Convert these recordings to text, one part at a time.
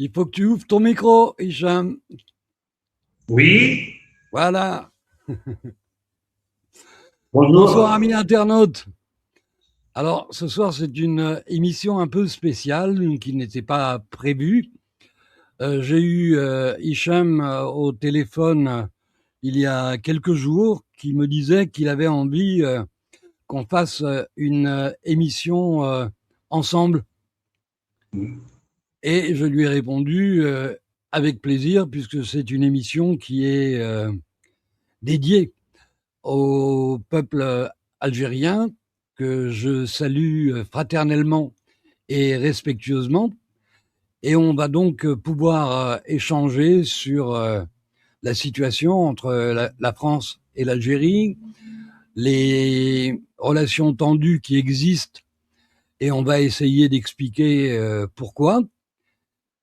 Il faut que tu ouvres ton micro, Hicham. Oui, Voilà. Bonsoir, bonjour. amis internautes. Alors, ce soir, c'est une émission un peu spéciale qui n'était pas prévue. J'ai eu Hicham au téléphone il y a quelques jours qui me disait qu'il avait envie qu'on fasse une émission ensemble. Et je lui ai répondu avec plaisir, puisque c'est une émission qui est dédiée au peuple algérien, que je salue fraternellement et respectueusement. Et on va donc pouvoir échanger sur la situation entre la France et l'Algérie, les relations tendues qui existent, et on va essayer d'expliquer pourquoi.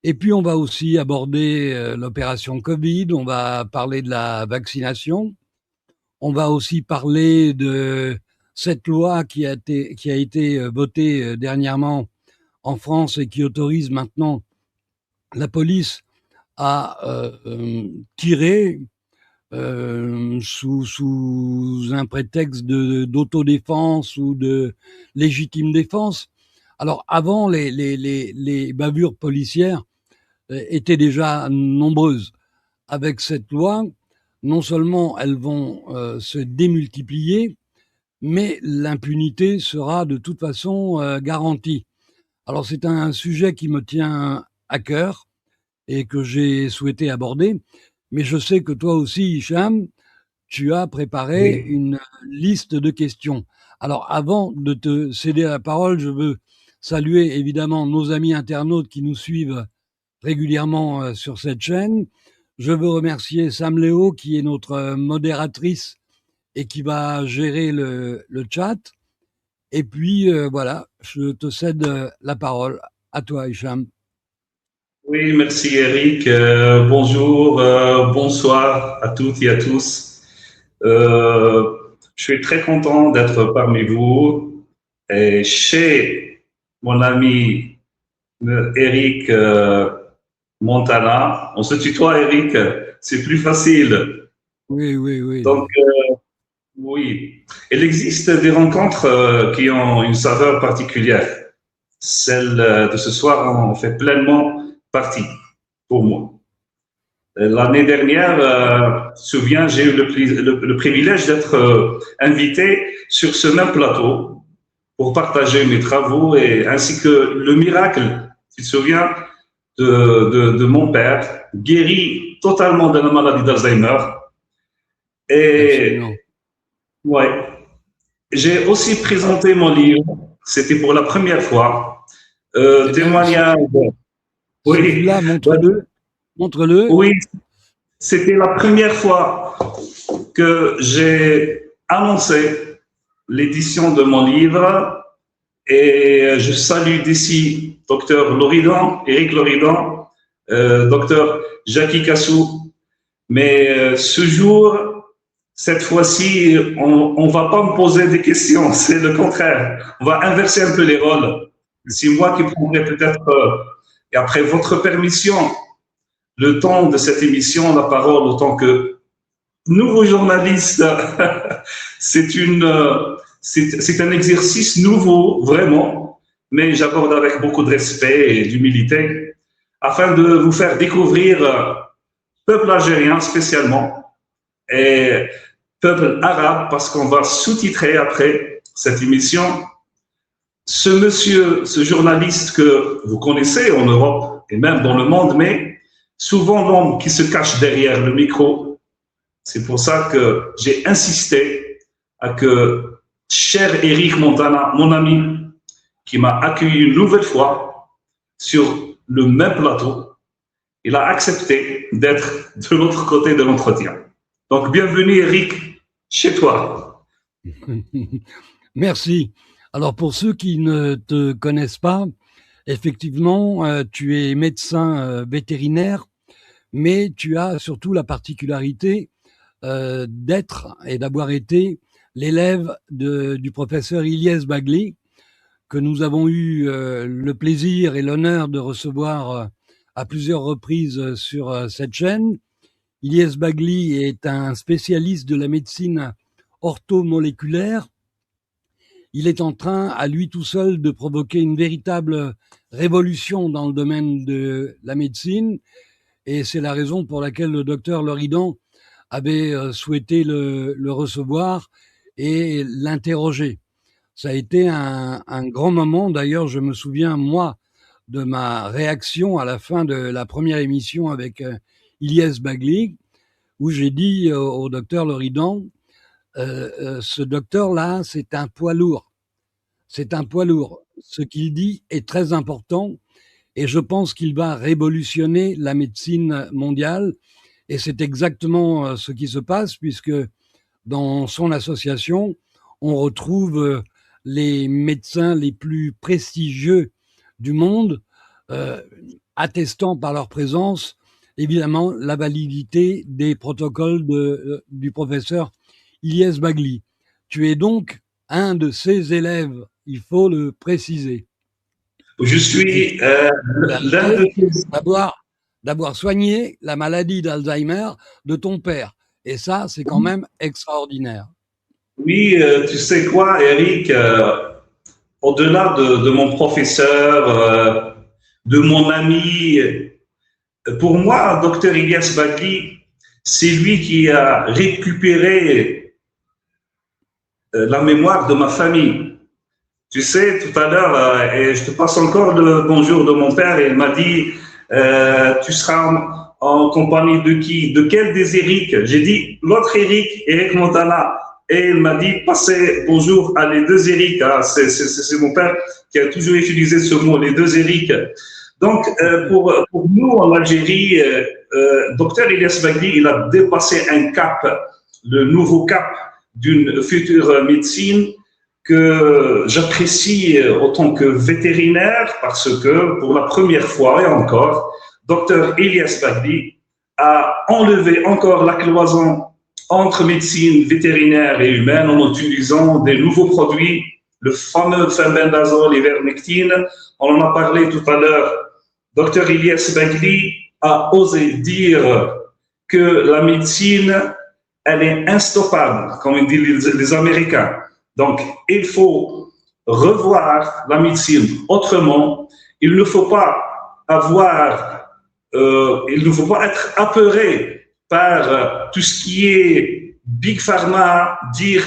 Et puis on va aussi aborder l'opération Covid, on va parler de la vaccination, on va aussi parler de cette loi qui a été votée dernièrement en France et qui autorise maintenant la police à tirer sous un prétexte d'autodéfense ou de légitime défense. Alors avant, les bavures policières étaient déjà nombreuses. Avec cette loi, non seulement elles vont se démultiplier, mais l'impunité sera de toute façon garantie. Alors c'est un sujet qui me tient à cœur et que j'ai souhaité aborder, mais je sais que toi aussi, Hicham, tu as préparé Oui, une liste de questions. Alors avant de te céder la parole, je veux saluer évidemment nos amis internautes qui nous suivent régulièrement sur cette chaîne. Je veux remercier Sam Léo, qui est notre modératrice et qui va gérer le chat. Et puis, voilà, je te cède la parole à toi, Hicham. oui, merci Eric. Bonjour, bonsoir à toutes et à tous. Euh, je suis très content d'être parmi vous et chez mon ami Eric Montana. On se tutoie, Eric, c'est plus facile. Oui, oui, oui. Donc, oui, il existe des rencontres qui ont une saveur particulière. Celle de ce soir en fait pleinement partie pour moi. L'année dernière, je me souviens, j'ai eu le privilège d'être invité sur ce même plateau pour partager mes travaux et ainsi que le miracle, tu te souviens, de mon père, guéri totalement de la maladie d'Alzheimer. Et Absolument. ouais, j'ai aussi présenté mon livre, c'était pour la première fois, Eh bien, témoignage. Oui, celui-là, ouais, montre-le. Montre-le. oui, c'était la première fois que j'ai annoncé l'édition de mon livre et je salue d'ici docteur Loridan, Éric Loridan, docteur Jackie Cassou. Mais ce jour, cette fois-ci, on ne va pas me poser des questions, c'est le contraire. On va inverser un peu les rôles. C'est moi qui prendrai peut-être, et après votre permission, le temps de cette émission, la parole, autant que nouveau journaliste. c'est c'est un exercice nouveau, vraiment, mais j'aborde avec beaucoup de respect et d'humilité afin de vous faire découvrir peuple algérien spécialement et peuple arabe parce qu'on va sous-titrer après cette émission. Ce monsieur, ce journaliste que vous connaissez en Europe et même dans le monde, mais souvent l'homme qui se cache derrière le micro. C'est pour ça que j'ai insisté à que cher Eric Montana, mon ami, qui m'a accueilli une nouvelle fois sur le même plateau, il a accepté d'être de l'autre côté de l'entretien. Donc, bienvenue Eric, chez toi. Merci. Alors, pour ceux qui ne te connaissent pas, effectivement, tu es médecin vétérinaire, mais tu as surtout la particularité d'être et d'avoir été l'élève du professeur Ilyes Bagli, que nous avons eu le plaisir et l'honneur de recevoir à plusieurs reprises sur cette chaîne. Ilyes Bagli est un spécialiste de la médecine orthomoléculaire. Il est en train, à lui tout seul, de provoquer une véritable révolution dans le domaine de la médecine. Et c'est la raison pour laquelle le docteur Loridan avait souhaité le recevoir et l'interroger. Ça a été un grand moment. D'ailleurs, je me souviens, moi, de ma réaction à la fin de la première émission avec Ilyes Bagli, où j'ai dit au docteur Loridan, ce docteur-là, c'est un poids lourd. C'est un poids lourd. Ce qu'il dit est très important et je pense qu'il va révolutionner la médecine mondiale. Et c'est exactement ce qui se passe puisque dans son association, on retrouve les médecins les plus prestigieux du monde, attestant par leur présence, évidemment, la validité des protocoles du professeur Ilyes Bagli. Tu es donc un de ses élèves, il faut le préciser. Je suis l'un de d'avoir soigné la maladie d'Alzheimer de ton père. Et ça, c'est quand même extraordinaire. Oui, tu sais quoi, Eric, au-delà de mon professeur, de mon ami, pour moi, docteur Ilyes Bagli, c'est lui qui a récupéré la mémoire de ma famille. Tu sais, tout à l'heure, et je te passe encore le bonjour de mon père, et il m'a dit, tu seras en compagnie de qui? De quel des Eric? J'ai dit, l'autre Eric, Eric Montana. Et il m'a dit, passez bonjour à les deux Eric. Ah, c'est mon père qui a toujours utilisé ce mot, les deux Eric. Donc, pour nous, en Algérie, docteur Ilyes Bagli, il a dépassé un cap, le nouveau cap d'une future médecine que j'apprécie autant que vétérinaire parce que pour la première fois et encore, docteur Ilyes Bagli a enlevé encore la cloison entre médecine vétérinaire et humaine en utilisant des nouveaux produits, le fameux fenbendazole, l'ivermectine. On en a parlé tout à l'heure. Docteur Ilyes Bagli a osé dire que la médecine, elle est instoppable, comme disent les Américains. Donc, il faut revoir la médecine autrement. Il ne faut pas il ne faut pas être apeuré par tout ce qui est Big Pharma, dire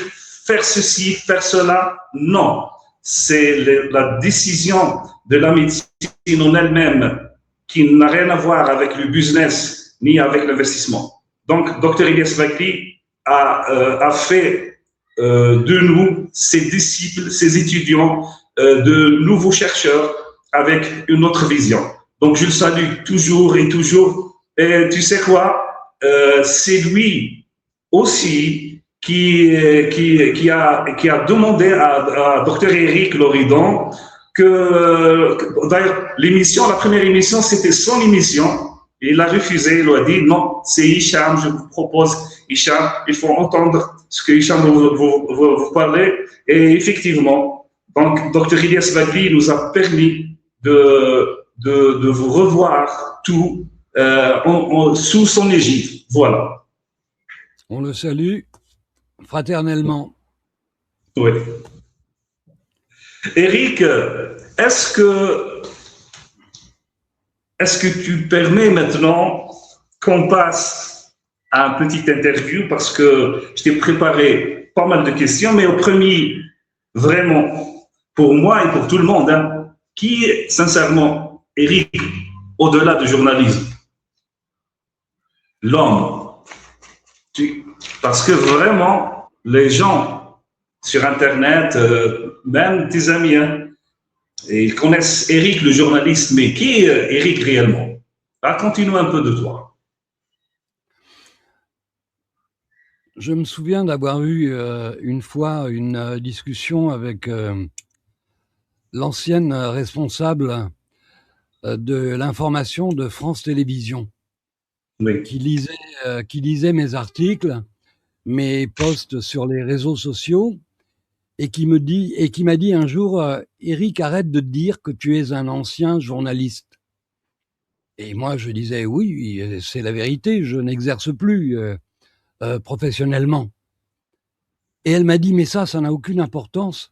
faire ceci, faire cela. Non, c'est la décision de la médecine en elle-même qui n'a rien à voir avec le business ni avec l'investissement. Donc, Dr Ilyes Bagli a fait de nous, ses disciples, ses étudiants, de nouveaux chercheurs avec une autre vision. Donc, je le salue toujours et toujours. Et tu sais quoi? C'est lui aussi qui a demandé à Dr Eric Loridan que, d'ailleurs, la première émission, c'était son émission. Il a refusé, il a dit non, c'est Hicham, je vous propose Hicham, il faut entendre ce que Hicham vous parler. Et effectivement, donc, Dr Ilyes Bagli nous a permis de vous revoir tout sous son égide. Voilà. On le salue fraternellement. Oui. Eric, est-ce que tu permets maintenant qu'on passe à un petit interview parce que je t'ai préparé pas mal de questions, mais au premier, vraiment, pour moi et pour tout le monde, hein, qui est sincèrement Eric au-delà du journalisme? L'homme. Parce que vraiment, les gens sur Internet, même tes amis, hein, et ils connaissent Eric le journaliste, mais qui est Eric réellement? Raconte-nous un peu de toi. Je me souviens d'avoir eu une fois une discussion avec l'ancienne responsable de l'information de France Télévisions, Oui. qui lisait mes articles, mes posts sur les réseaux sociaux, et qui m'a dit un jour, Eric, arrête de dire que tu es un ancien journaliste. Et moi, je disais oui, c'est la vérité, je n'exerce plus professionnellement. Et elle m'a dit, mais ça n'a aucune importance.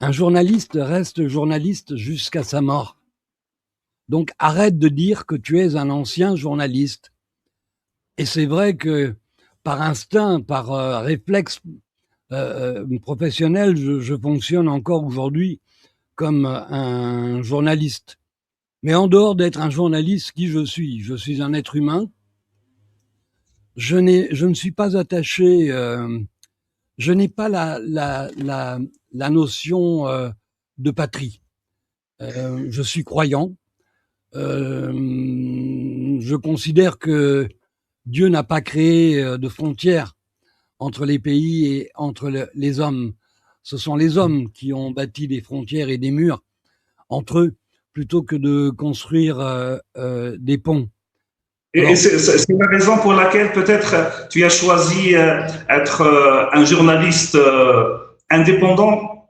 Un journaliste reste journaliste jusqu'à sa mort. Donc arrête de dire que tu es un ancien journaliste. Et c'est vrai que par instinct, par réflexe professionnel, je fonctionne encore aujourd'hui comme un journaliste. Mais en dehors d'être un journaliste, qui je suis? Je suis un être humain. Je ne suis pas attaché, je n'ai pas la notion de patrie. Je suis croyant. Je considère que Dieu n'a pas créé de frontières entre les pays et entre les hommes. Ce sont les hommes qui ont bâti des frontières et des murs entre eux plutôt que de construire des ponts. Et Alors, c'est la raison pour laquelle peut-être tu as choisi être un journaliste indépendant.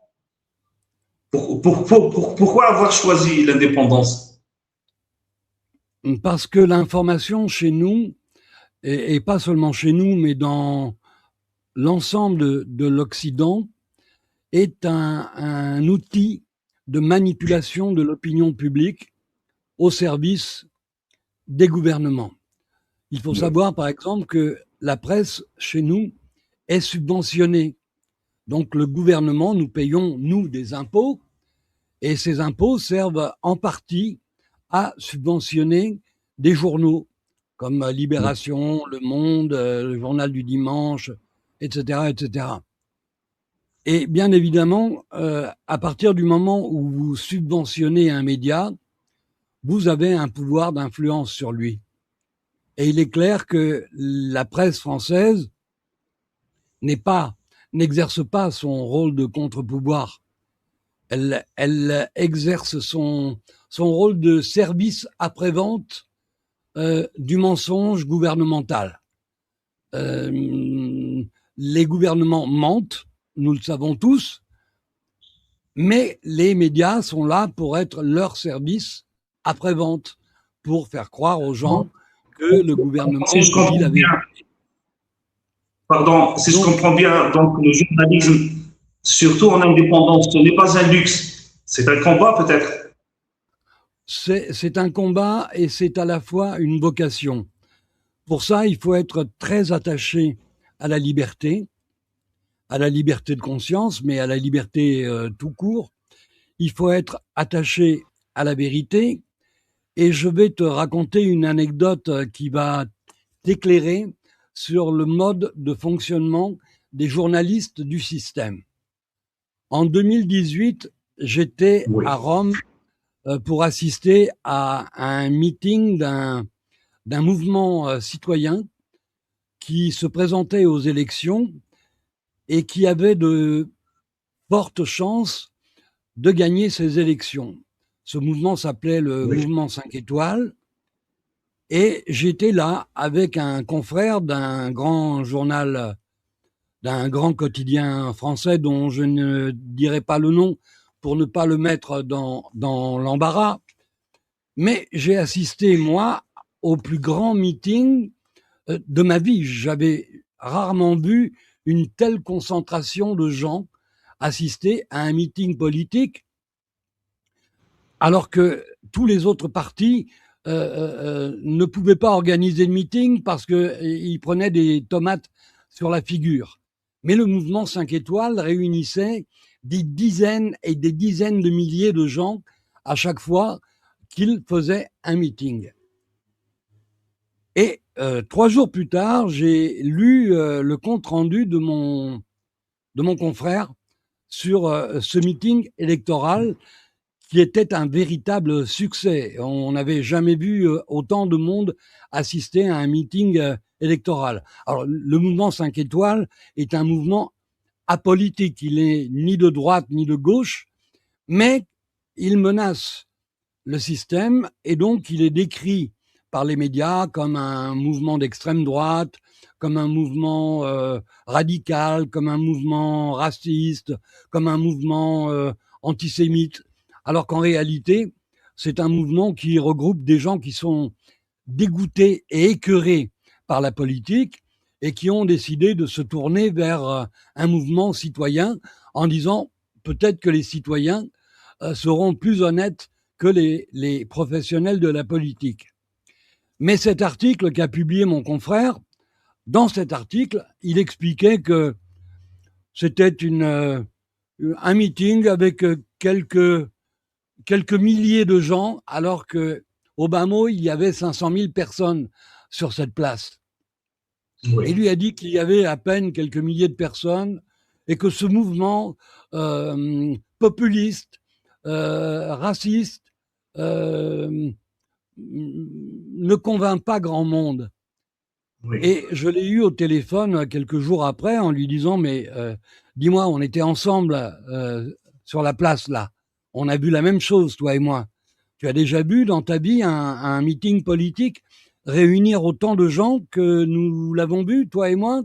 Pourquoi avoir choisi l'indépendance? parce que l'information chez nous, et pas seulement chez nous, mais dans l'ensemble de l'Occident, est un outil de manipulation de l'opinion publique au service des gouvernements. Il faut savoir, par exemple, que la presse, chez nous, est subventionnée. Donc le gouvernement, nous payons, nous, des impôts, et ces impôts servent en partie à subventionner des journaux comme Libération, Le Monde, le Journal du Dimanche, etc., etc. Et bien évidemment, à partir du moment où vous subventionnez un média, vous avez un pouvoir d'influence sur lui. Et il est clair que la presse française n'exerce pas son rôle de contre-pouvoir. Elle exerce son rôle de service après-vente du mensonge gouvernemental. Les gouvernements mentent, nous le savons tous, mais les médias sont là pour être leur service après-vente, pour faire croire aux gens que le gouvernement Si je dit comprends la bien, vérité. pardon, si je Donc, comprends bien, donc le journalisme, surtout en indépendance, ce n'est pas un luxe, c'est un combat peut-être. c'est un combat et c'est à la fois une vocation. Pour ça, il faut être très attaché à la liberté de conscience, mais à la liberté tout court. Il faut être attaché à la vérité. Et je vais te raconter une anecdote qui va t'éclairer sur le mode de fonctionnement des journalistes du système. En 2018, j'étais Oui. à Rome pour assister à un meeting d'un mouvement citoyen qui se présentait aux élections et qui avait de fortes chances de gagner ces élections. Ce mouvement s'appelait le Oui. mouvement 5 étoiles. Et j'étais là avec un confrère d'un grand journal, d'un grand quotidien français dont je ne dirai pas le nom pour ne pas le mettre dans l'embarras. Mais j'ai assisté, moi, au plus grand meeting de ma vie. J'avais rarement vu une telle concentration de gens assister à un meeting politique, alors que tous les autres partis ne pouvaient pas organiser de meeting parce qu'ils prenaient des tomates sur la figure. Mais le mouvement 5 étoiles réunissait des dizaines et des dizaines de milliers de gens à chaque fois qu'il faisait un meeting. Et 3 jours plus tard, j'ai lu le compte-rendu de mon confrère sur ce meeting électoral qui était un véritable succès. On n'avait jamais vu autant de monde assister à un meeting électoral. Alors, le mouvement 5 étoiles est un mouvement apolitique. Il n'est ni de droite ni de gauche, mais il menace le système et donc il est décrit par les médias comme un mouvement d'extrême droite, comme un mouvement radical, comme un mouvement raciste, comme un mouvement antisémite, alors qu'en réalité, c'est un mouvement qui regroupe des gens qui sont dégoûtés et écœurés par la politique et qui ont décidé de se tourner vers un mouvement citoyen en disant peut-être que les citoyens seront plus honnêtes que les professionnels de la politique. Mais cet article qu'a publié mon confrère, dans cet article, il expliquait que c'était un meeting avec quelques milliers de gens, alors qu'au bas mot, il y avait 500 000 personnes sur cette place. Et Oui. lui a dit qu'il y avait à peine quelques milliers de personnes et que ce mouvement populiste, raciste, ne convainc pas grand monde. Oui. Et je l'ai eu au téléphone quelques jours après en lui disant, mais dis-moi, on était ensemble sur la place là. On a vu la même chose, toi et moi. Tu as déjà vu dans ta vie un meeting politique réunir autant de gens que nous l'avons vu, toi et moi?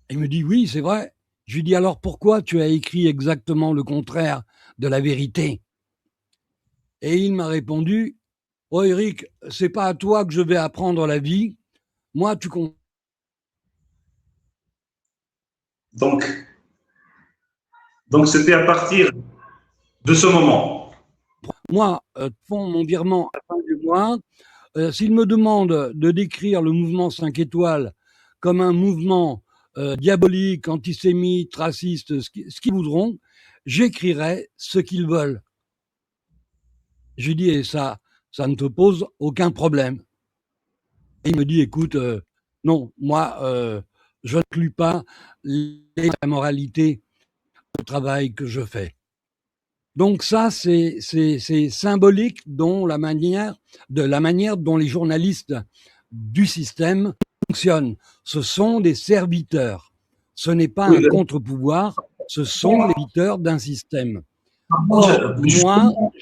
Il me dit, oui, c'est vrai. Je lui dis, alors pourquoi tu as écrit exactement le contraire de la vérité? Et il m'a répondu, oh Eric, c'est pas à toi que je vais apprendre la vie. Moi, tu comprends. Donc, donc c'était à partir de ce moment. Moi, font mon virement à la fin du mois. S'ils me demandent de décrire le mouvement 5 étoiles comme un mouvement diabolique, antisémite, raciste, ce qu'ils voudront, j'écrirai ce qu'ils veulent. Je lui dis, et ça ne te pose aucun problème. Et il me dit, écoute, non, moi, je n'inclus pas la moralité au travail que je fais. Donc ça, c'est symbolique de la manière dont les journalistes du système fonctionnent. Ce sont des serviteurs. Ce n'est pas Oui, un contre-pouvoir, ce sont les serviteurs d'un système. Or, moi, justement,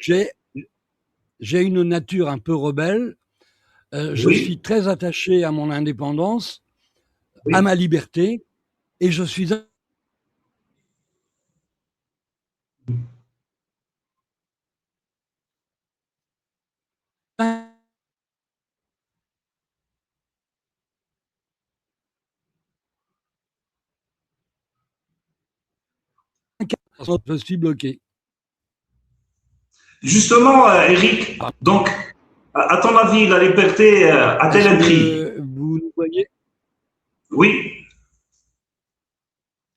j'ai une nature un peu rebelle. Je oui, suis très attaché à mon indépendance, à oui. ma liberté, et je suis incapable, je suis bloqué. Justement, Eric, donc, à ton avis, la liberté a-t-elle Est-ce un prix? que vous nous voyez? Oui,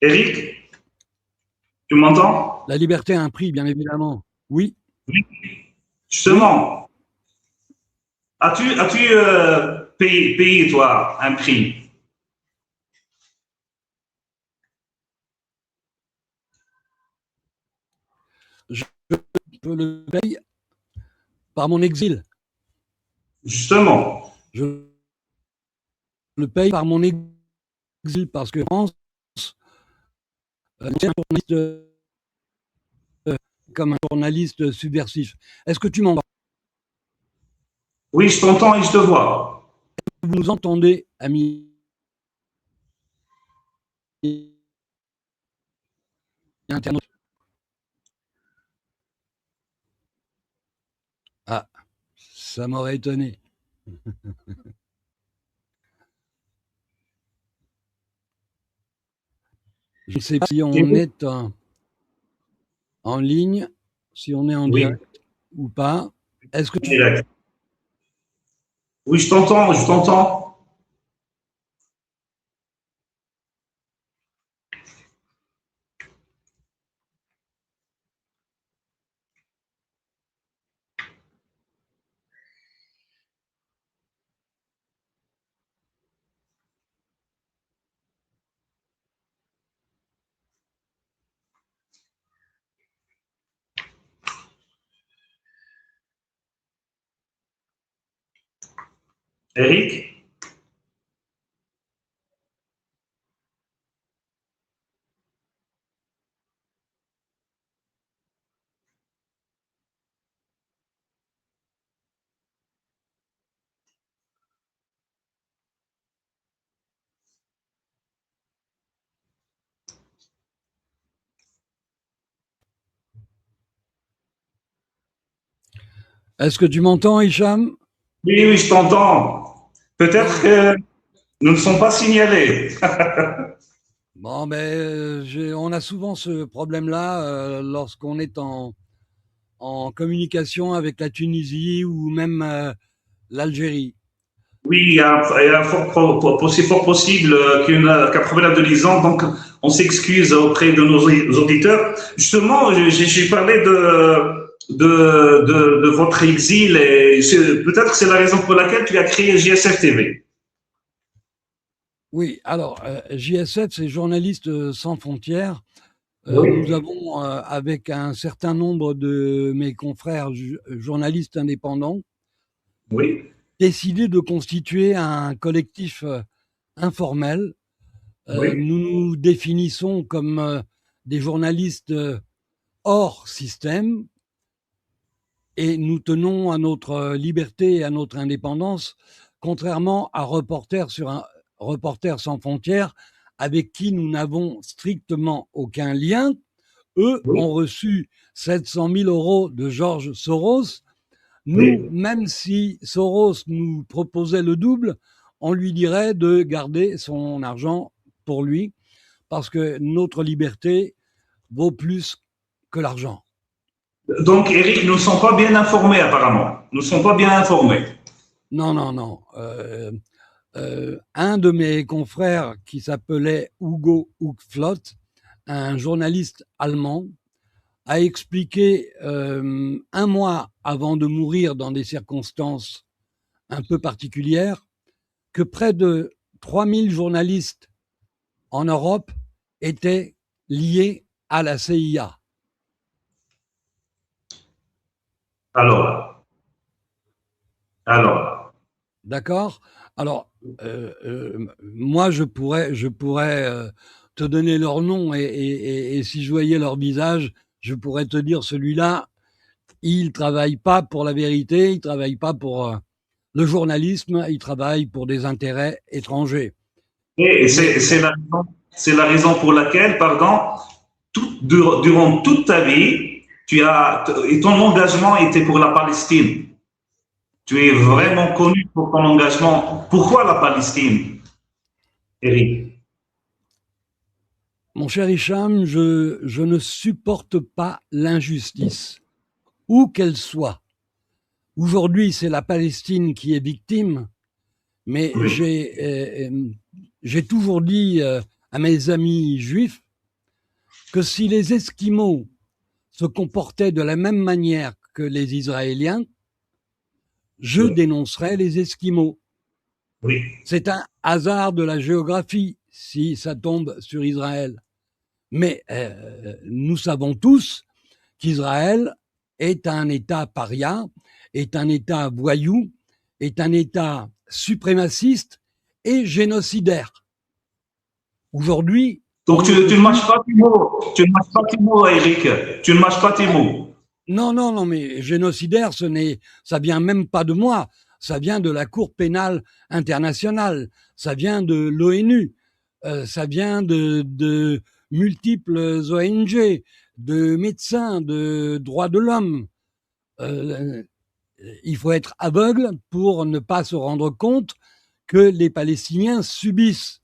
Eric, tu m'entends? La liberté a un prix, bien évidemment. Oui, Oui, oui, justement. As-tu payé, toi, un prix? je le paye par mon exil. Justement. Je le paye par mon exil parce que France, c'est un journaliste comme un journaliste subversif. Est-ce que tu m'entends? Oui, je t'entends et je te vois. Vous nous entendez, amis internautes? Ah, ça m'aurait étonné. Je ne sais pas si on est en ligne, si on est en Oui, direct ou pas. Est-ce que tu... direct. Oui, je t'entends, je t'entends. Eric? Est-ce que tu m'entends, Hicham? Oui, oui, je t'entends. Peut-être Bon, que nous ne sommes pas signalés. bon, on a souvent ce problème-là lorsqu'on est en communication avec la Tunisie ou même l'Algérie. Oui, il y a un c'est fort possible qu'un problème de liaison, donc on s'excuse auprès de nos auditeurs. Justement, j'ai parlé de votre exil et peut-être c'est la raison pour laquelle tu as créé JSF TV. Oui, alors, JSF, c'est Journalistes sans frontières. Nous Oui, avons, avec un certain nombre de mes confrères journalistes indépendants, oui, décidé de constituer un collectif informel. oui, Nous nous définissons comme des journalistes hors système et nous tenons à notre liberté et à notre indépendance, contrairement à Reporters sans frontières, avec qui nous n'avons strictement aucun lien. Eux oui, ont reçu 700 000 euros de George Soros. Nous, oui. même si Soros nous proposait le double, on lui dirait de garder son argent pour lui, parce que notre liberté vaut plus que l'argent. Donc, Eric, nous ne sommes pas bien informés apparemment. Nous ne sommes pas bien informés. Non, non, non. Un de mes confrères qui s'appelait Hugo Huckflott, un journaliste allemand, a expliqué un mois avant de mourir dans des circonstances un peu particulières que près de 3000 journalistes en Europe étaient liés à la CIA. Alors, alors, D'accord. Alors, moi, je pourrais te donner leur nom et si je voyais leur visage, je pourrais te dire celui-là, il travaille pas pour la vérité, il travaille pas pour le journalisme, il travaille pour des intérêts étrangers. et Mais c'est la raison pour laquelle, pardon, durant toute ta vie, et ton engagement était pour la Palestine. Tu es mais vraiment connu pour ton engagement. Pourquoi la Palestine, Eric? mon cher Hicham, je ne supporte pas l'injustice, où qu'elle soit. Aujourd'hui, c'est la Palestine qui est victime, mais Oui, j'ai toujours dit à mes amis juifs que si les Esquimaux se comportaient de la même manière que les Israéliens, je oui, dénoncerais les Esquimaux. oui. C'est un hasard de la géographie si ça tombe sur Israël. Mais nous savons tous qu'Israël est un État paria, est un État voyou, est un État suprémaciste et génocidaire. Aujourd'hui, Donc, on ne peut tu ne plus. mâches pas tes mots. Tu ne mâches pas tes mots, Eric. Tu ne mâches pas tes mots. Non, non, non, mais génocidaire, ça vient même pas de moi. Ça vient de la Cour pénale internationale. Ça vient de l'ONU. Ça vient de multiples ONG, de médecins, de droits de l'homme. Euh, il faut être aveugle pour ne pas se rendre compte que les Palestiniens subissent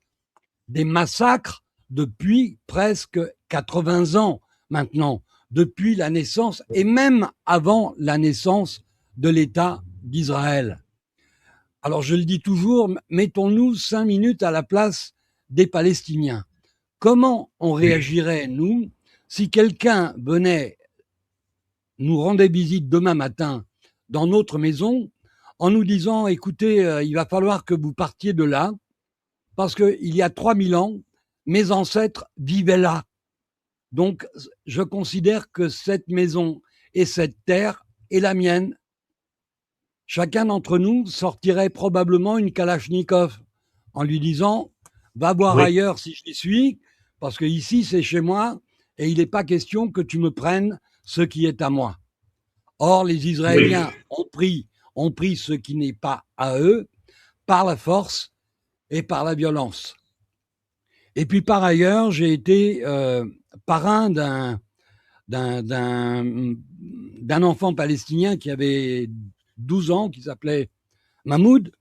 des massacres depuis presque 80 ans maintenant, depuis la naissance et même avant la naissance de l'État d'Israël. Alors je le dis toujours, mettons-nous 5 minutes à la place des Palestiniens. Comment on Oui, réagirait, nous, si quelqu'un venait nous rendait visite demain matin dans notre maison en nous disant, écoutez, il va falloir que vous partiez de là, parce qu'il y a 3000 ans, mes ancêtres vivaient là. Donc, je considère que cette maison et cette terre est la mienne. Chacun d'entre nous sortirait probablement une Kalachnikov en lui disant, va voir oui, ailleurs si j'y suis, parce que ici c'est chez moi et il n'est pas question que tu me prennes ce qui est à moi. Or, les oui. Israéliens ont pris ce qui n'est pas à eux par la force et par la violence. Et puis par ailleurs, j'ai été parrain d'un d'un enfant palestinien qui avait 12 ans, qui s'appelait Mahmoud,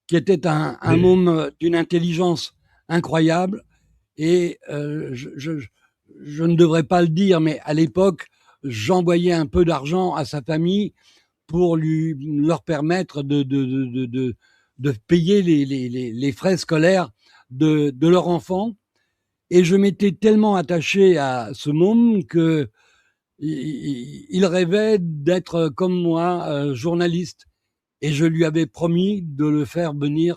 qui était un môme d'une intelligence incroyable. Et je ne devrais pas le dire, mais à l'époque, j'envoyais un peu d'argent à sa famille pour leur permettre de payer les frais scolaires de leur enfant. Et je m'étais tellement attaché à ce môme que il rêvait d'être comme moi, journaliste. Et je lui avais promis de le faire venir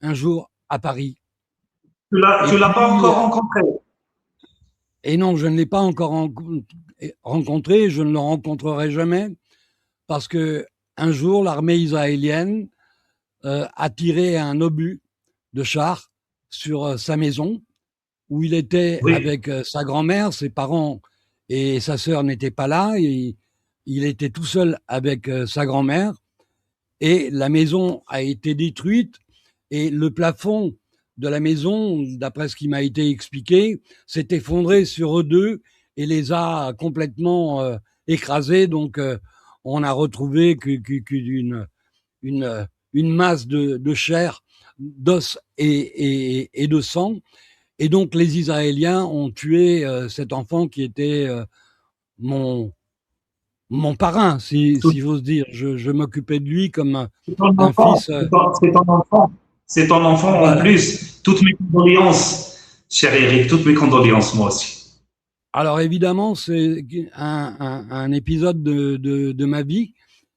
un jour à Paris. Tu l'as pas encore rencontré? Et non, je ne l'ai pas encore rencontré, je ne le rencontrerai jamais, parce que un jour, l'armée israélienne a tiré un obus de char sur sa maison, où il était avec sa grand-mère, ses parents et sa sœur n'étaient pas là, et il était tout seul avec sa grand-mère, et la maison a été détruite, et le plafond de la maison, d'après ce qui m'a été expliqué, s'est effondré sur eux deux et les a complètement écrasés. Donc, on a retrouvé qu'une une masse de chair, d'os et de sang. Et donc, les Israéliens ont tué cet enfant qui était mon parrain, si j'ose dire. Je m'occupais de lui comme un fils. C'est ton enfant. C'est ton enfant Voilà. En plus. Toutes mes condoléances, cher Eric, toutes mes condoléances, moi aussi. Alors évidemment, c'est un épisode de ma vie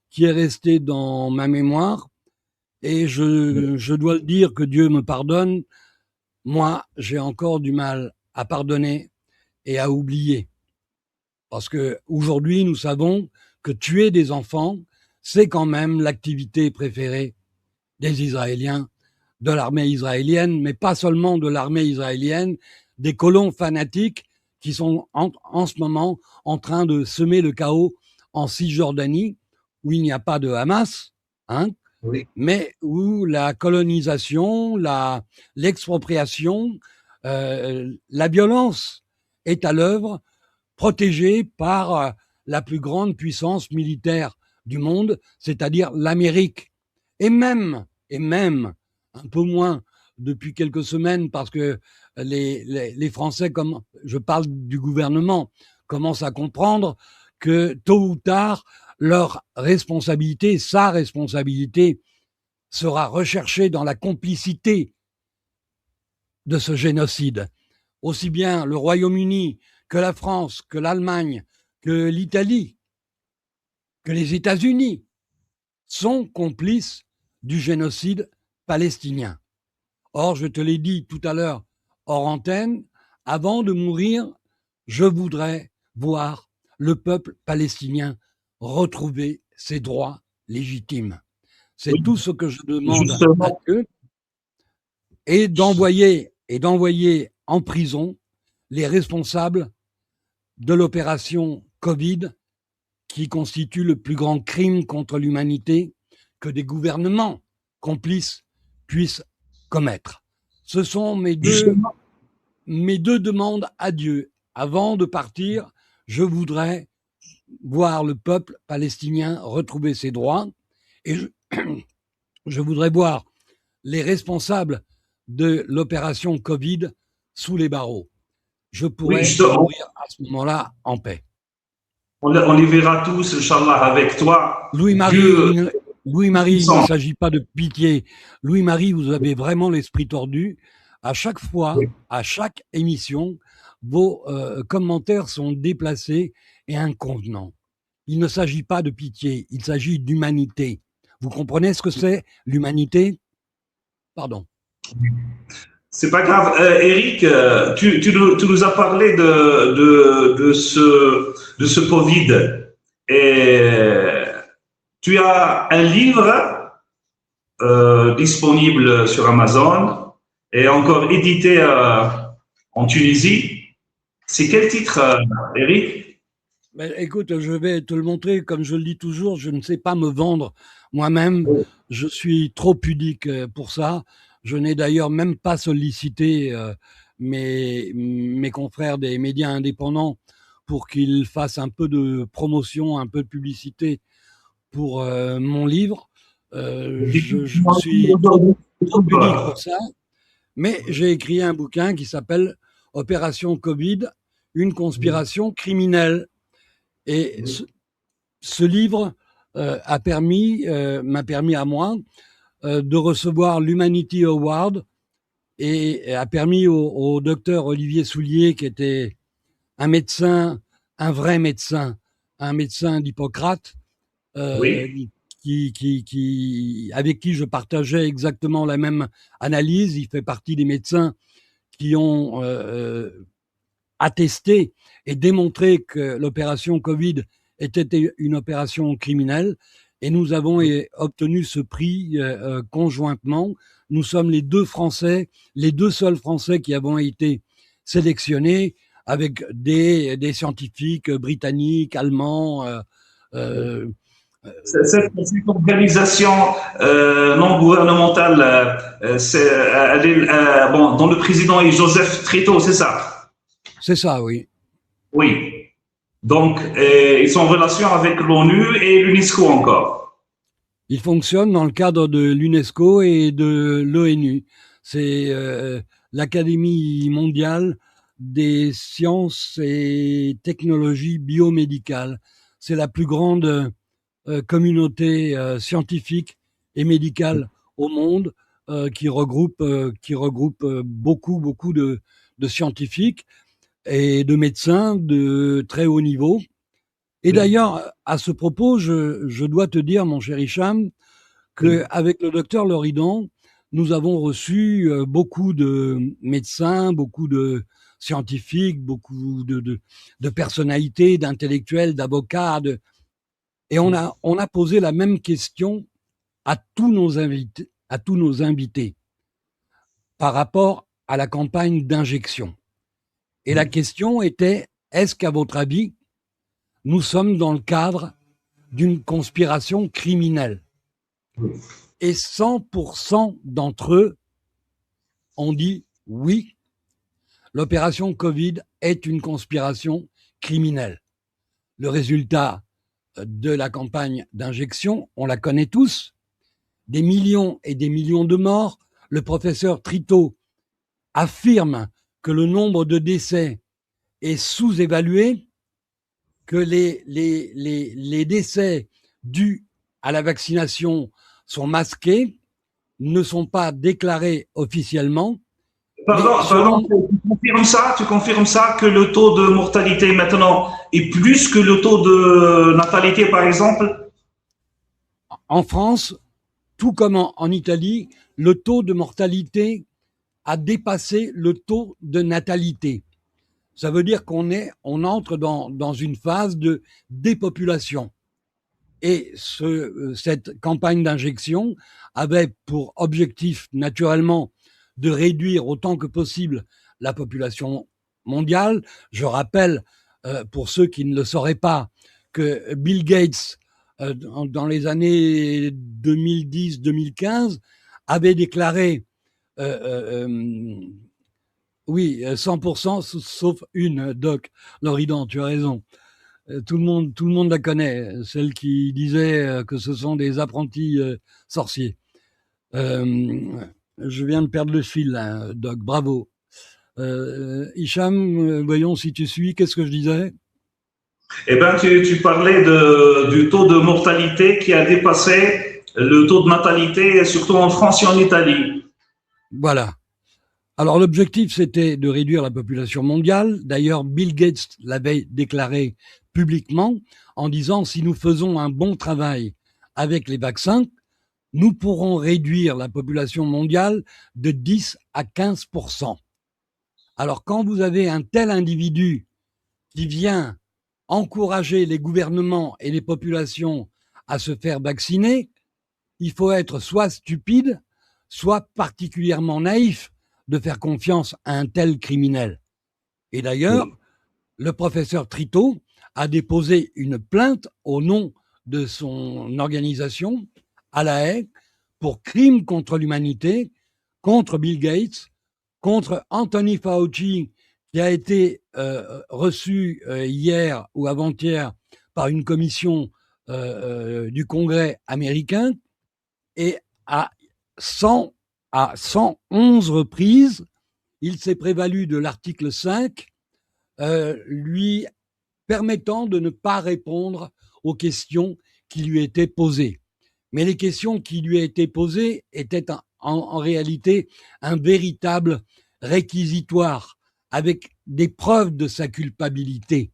qui est resté dans ma mémoire. Et je dois le dire, que Dieu me pardonne. Moi, j'ai encore du mal à pardonner et à oublier. Parce que aujourd'hui, nous savons que tuer des enfants, c'est quand même l'activité préférée des Israéliens, de l'armée israélienne, mais pas seulement de l'armée israélienne, des colons fanatiques qui sont en ce moment en train de semer le chaos en Cisjordanie, où il n'y a pas de Hamas, hein, Oui. mais où la colonisation, l'expropriation, la violence est à l'œuvre, protégée par la plus grande puissance militaire du monde, c'est-à-dire l'Amérique. Et même, un peu moins depuis quelques semaines, parce que les Français, comme je parle du gouvernement, commencent à comprendre que tôt ou tard, leur responsabilité, sa responsabilité, sera recherchée dans la complicité de ce génocide. Aussi bien le Royaume-Uni que la France, que l'Allemagne, que l'Italie, que les États-Unis sont complices du génocide palestinien. Or, je te l'ai dit tout à l'heure hors antenne, avant de mourir, je voudrais voir le peuple palestinien retrouver ses droits légitimes. C'est tout ce que je demande à Dieu, et d'envoyer en prison les responsables de l'opération Covid, qui constitue le plus grand crime contre l'humanité que des gouvernements complices puissent commettre. Ce sont mes deux demandes à Dieu. Avant de partir, je voudrais voir le peuple palestinien retrouver ses droits, et je voudrais voir les responsables de l'opération Covid sous les barreaux. Je pourrais mourir à ce moment-là en paix. On les verra tous, Inch'Allah, avec toi. Louis-Marie, il ne s'agit pas de pitié. Louis-Marie, vous avez vraiment l'esprit tordu. À chaque fois, à chaque émission, vos commentaires sont déplacés et inconvenants. Il ne s'agit pas de pitié, il s'agit d'humanité. Vous comprenez ce que c'est, l'humanité? Pardon. C'est pas grave. Eric, tu nous as parlé de ce Covid. Et tu as un livre disponible sur Amazon et encore édité en Tunisie. C'est quel titre, Eric? Ben, écoute, je vais te le montrer. Comme je le dis toujours, je ne sais pas me vendre moi-même. Je suis trop pudique pour ça. Je n'ai d'ailleurs même pas sollicité mes confrères des médias indépendants pour qu'il fasse un peu de promotion, un peu de publicité pour mon livre. Je suis trop unique pour ça, mais j'ai écrit un bouquin qui s'appelle Opération Covid, une conspiration criminelle. Et ce livre m'a permis à moi de recevoir l'Humanity Award et a permis au docteur Olivier Soulier, qui était un médecin, un vrai médecin, un médecin d'Hippocrate, Oui. avec qui je partageais exactement la même analyse. Il fait partie des médecins qui ont attesté et démontré que l'opération Covid était une opération criminelle. Et nous avons obtenu ce prix conjointement. Nous sommes les deux seuls Français qui avons été sélectionnés avec des scientifiques britanniques, allemands. Cette organisation non gouvernementale, bon, dont le président est Joseph Tréteau, c'est ça? C'est ça, oui. Oui. Donc, ils sont en relation avec l'ONU et l'UNESCO encore. Ils fonctionnent dans le cadre de l'UNESCO et de l'ONU. C'est l'Académie mondiale des sciences et technologies biomédicales. C'est la plus grande communauté scientifique et médicale au monde qui regroupe beaucoup de scientifiques et de médecins de très haut niveau. Et d'ailleurs, à ce propos, je dois te dire, mon cher Hicham, qu'avec le docteur Loridan, nous avons reçu beaucoup de médecins, beaucoup de scientifiques, beaucoup de personnalités, d'intellectuels, d'avocats, et on a posé la même question à tous nos invités par rapport à la campagne d'injection. Et la question était, est-ce qu'à votre avis, nous sommes dans le cadre d'une conspiration criminelle? Et 100% d'entre eux ont dit oui, l'opération Covid est une conspiration criminelle. Le résultat de la campagne d'injection, on la connaît tous, des millions et des millions de morts. Le professeur Tréteau affirme que le nombre de décès est sous-évalué, que les décès dus à la vaccination sont masqués, ne sont pas déclarés officiellement. Pardon, tu confirmes ça que le taux de mortalité maintenant est plus que le taux de natalité, par exemple? En France, tout comme en Italie, le taux de mortalité a dépassé le taux de natalité. Ça veut dire qu'on entre dans une phase de dépopulation. Et cette campagne d'injection avait pour objectif, naturellement, de réduire autant que possible la population mondiale. Je rappelle, pour ceux qui ne le sauraient pas, que Bill Gates, dans les années 2010-2015, avait déclaré oui, 100%, sauf une, Doc Loridan, tu as raison. Tout le monde la connaît, celle qui disait que ce sont des apprentis sorciers. Je viens de perdre le fil, là, Doc, bravo. Hicham, voyons si tu suis, qu'est-ce que je disais? Eh bien, tu parlais du taux de mortalité qui a dépassé le taux de natalité, surtout en France et en Italie. Voilà. Alors l'objectif, c'était de réduire la population mondiale. D'ailleurs, Bill Gates l'avait déclaré publiquement en disant, si nous faisons un bon travail avec les vaccins, nous pourrons réduire la population mondiale de 10 à 15%. Alors quand vous avez un tel individu qui vient encourager les gouvernements et les populations à se faire vacciner, il faut être soit stupide, soit particulièrement naïf de faire confiance à un tel criminel. Et d'ailleurs, le professeur Tréteau a déposé une plainte au nom de son organisation à La Haye pour crime contre l'humanité, contre Bill Gates, contre Anthony Fauci, qui a été reçu hier ou avant-hier par une commission du Congrès américain, et à 111 reprises, il s'est prévalu de l'article 5, lui permettant de ne pas répondre aux questions qui lui étaient posées. Mais les questions qui lui étaient posées étaient en réalité un véritable réquisitoire avec des preuves de sa culpabilité.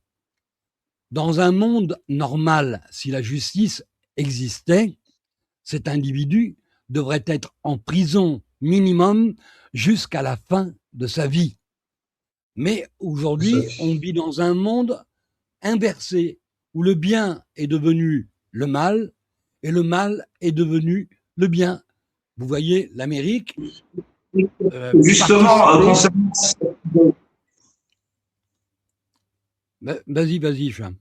Dans un monde normal, si la justice existait, cet individu devrait être en prison minimum jusqu'à la fin de sa vie. Mais aujourd'hui, on vit dans un monde inversé, où le bien est devenu le mal et le mal est devenu le bien. Vous voyez l'Amérique Justement, concernant... Vas-y, Cham.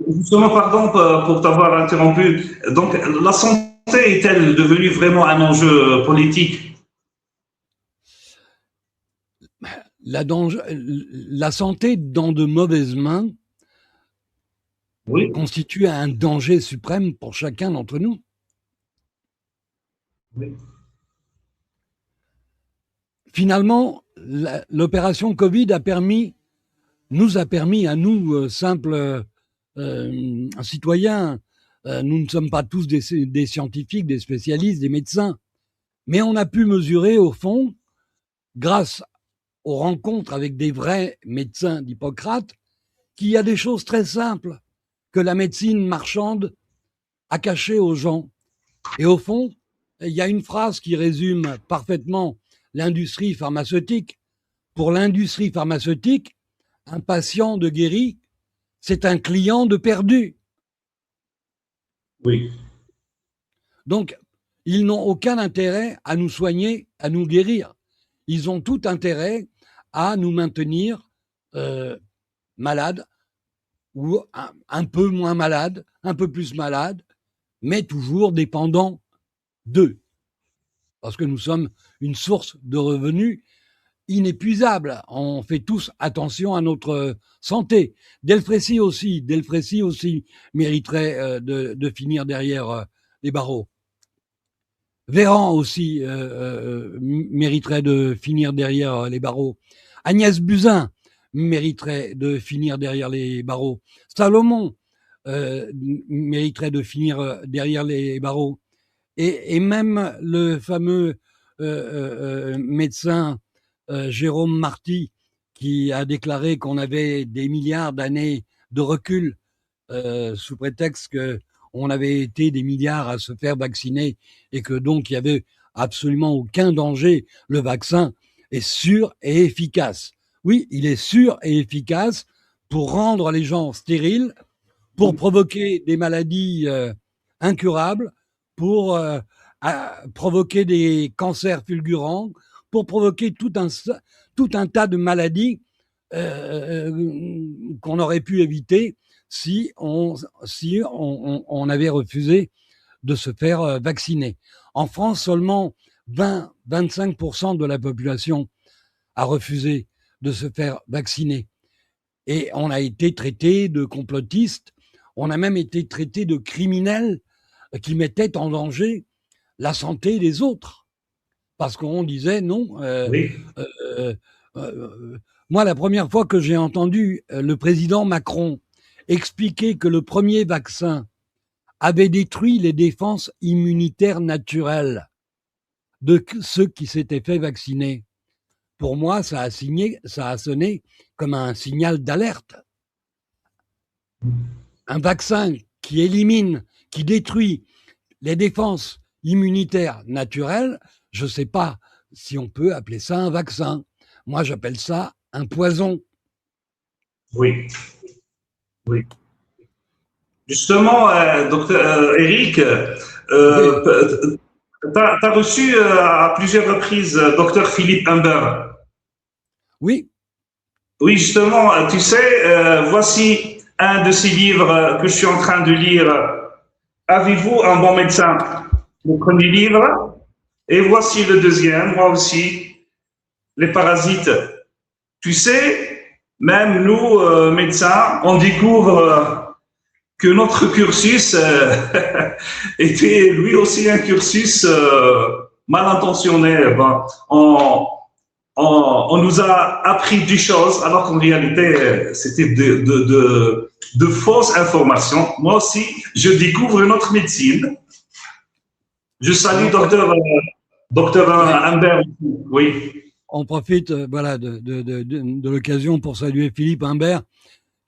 Justement, pardon pour t'avoir interrompu. Donc, la santé est-elle devenue vraiment un enjeu politique? La santé dans de mauvaises mains constitue un danger suprême pour chacun d'entre nous. Oui. Finalement, l'opération Covid nous a permis à nous, simples citoyens, nous ne sommes pas tous des scientifiques, des spécialistes, des médecins, mais on a pu mesurer au fond, grâce aux rencontres avec des vrais médecins d'Hippocrate, qu'il y a des choses très simples que la médecine marchande a cachées aux gens. Et au fond, il y a une phrase qui résume parfaitement l'industrie pharmaceutique. Pour l'industrie pharmaceutique, un patient de guéri, c'est un client de perdu. Oui. Donc, ils n'ont aucun intérêt à nous soigner, à nous guérir. Ils ont tout intérêt à nous maintenir malades, ou un peu moins malades, un peu plus malades, mais toujours dépendants d'eux. Parce que nous sommes une source de revenus inépuisable. On fait tous attention à notre santé. Delfrécy aussi mériterait de finir derrière les barreaux. Véran aussi mériterait de finir derrière les barreaux. Agnès Buzyn mériterait de finir derrière les barreaux. Salomon mériterait de finir derrière les barreaux. Et même le fameux médecin Jérôme Marty, qui a déclaré qu'on avait des milliards d'années de recul sous prétexte qu'on avait été des milliards à se faire vacciner et que donc il y avait absolument aucun danger. Le vaccin est sûr et efficace. Oui, il est sûr et efficace pour rendre les gens stériles, pour provoquer des maladies incurables, pour provoquer des cancers fulgurants, pour provoquer tout un tas de maladies qu'on aurait pu éviter si on avait refusé de se faire vacciner. En France, seulement 20-25% de la population a refusé de se faire vacciner. Et on a été traité de complotistes, on a même été traité de criminels qui mettaient en danger la santé des autres. Parce qu'on disait non. Oui. Moi, la première fois que j'ai entendu le président Macron expliquer que le premier vaccin avait détruit les défenses immunitaires naturelles de ceux qui s'étaient fait vacciner, pour moi, ça a sonné comme un signal d'alerte. Un vaccin qui élimine, qui détruit les défenses immunitaires naturelles, je ne sais pas si on peut appeler ça un vaccin. Moi, j'appelle ça un poison. Oui. Oui. Justement, docteur Eric, tu as reçu à plusieurs reprises docteur Philippe Humbert. Oui. Oui, justement, tu sais, voici un de ces livres que je suis en train de lire. Avez-vous un bon médecin? Le premier livre. Et voici le deuxième, moi aussi. Les parasites. tu sais, même nous, médecins, on découvre que notre cursus était lui aussi un cursus mal intentionné. Ben, on nous a appris des choses alors qu'en réalité, c'était de fausses informations. Moi aussi, je découvre une autre médecine. Je salue docteur Humbert. Oui. On profite voilà, de l'occasion pour saluer Philippe Humbert,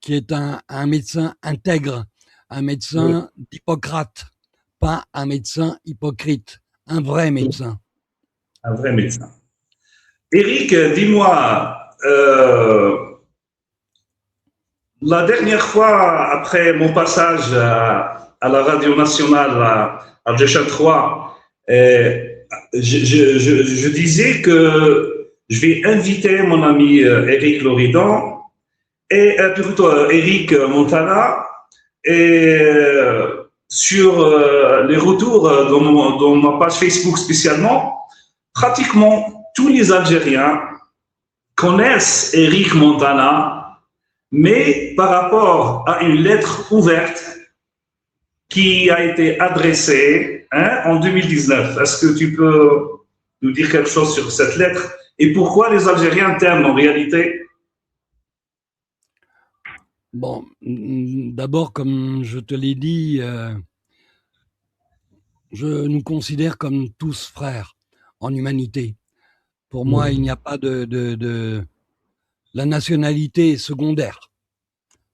qui est un médecin intègre, un médecin d'Hippocrate, pas un médecin hypocrite, un vrai médecin. Un vrai médecin. Eric, dis-moi, la dernière fois, après mon passage à la radio nationale à Alger 3, je disais que je vais inviter mon ami Eric Loridan et plutôt Eric Montana et sur les retours dans ma page Facebook spécialement, pratiquement tous les Algériens connaissent Eric Montana, mais par rapport à une lettre ouverte qui a été adressée en 2019. Est-ce que tu peux nous dire quelque chose sur cette lettre et pourquoi les Algériens t'aiment en réalité? Bon, d'abord, comme je te l'ai dit, je nous considère comme tous frères en humanité. Pour moi, il n'y a pas la nationalité est secondaire.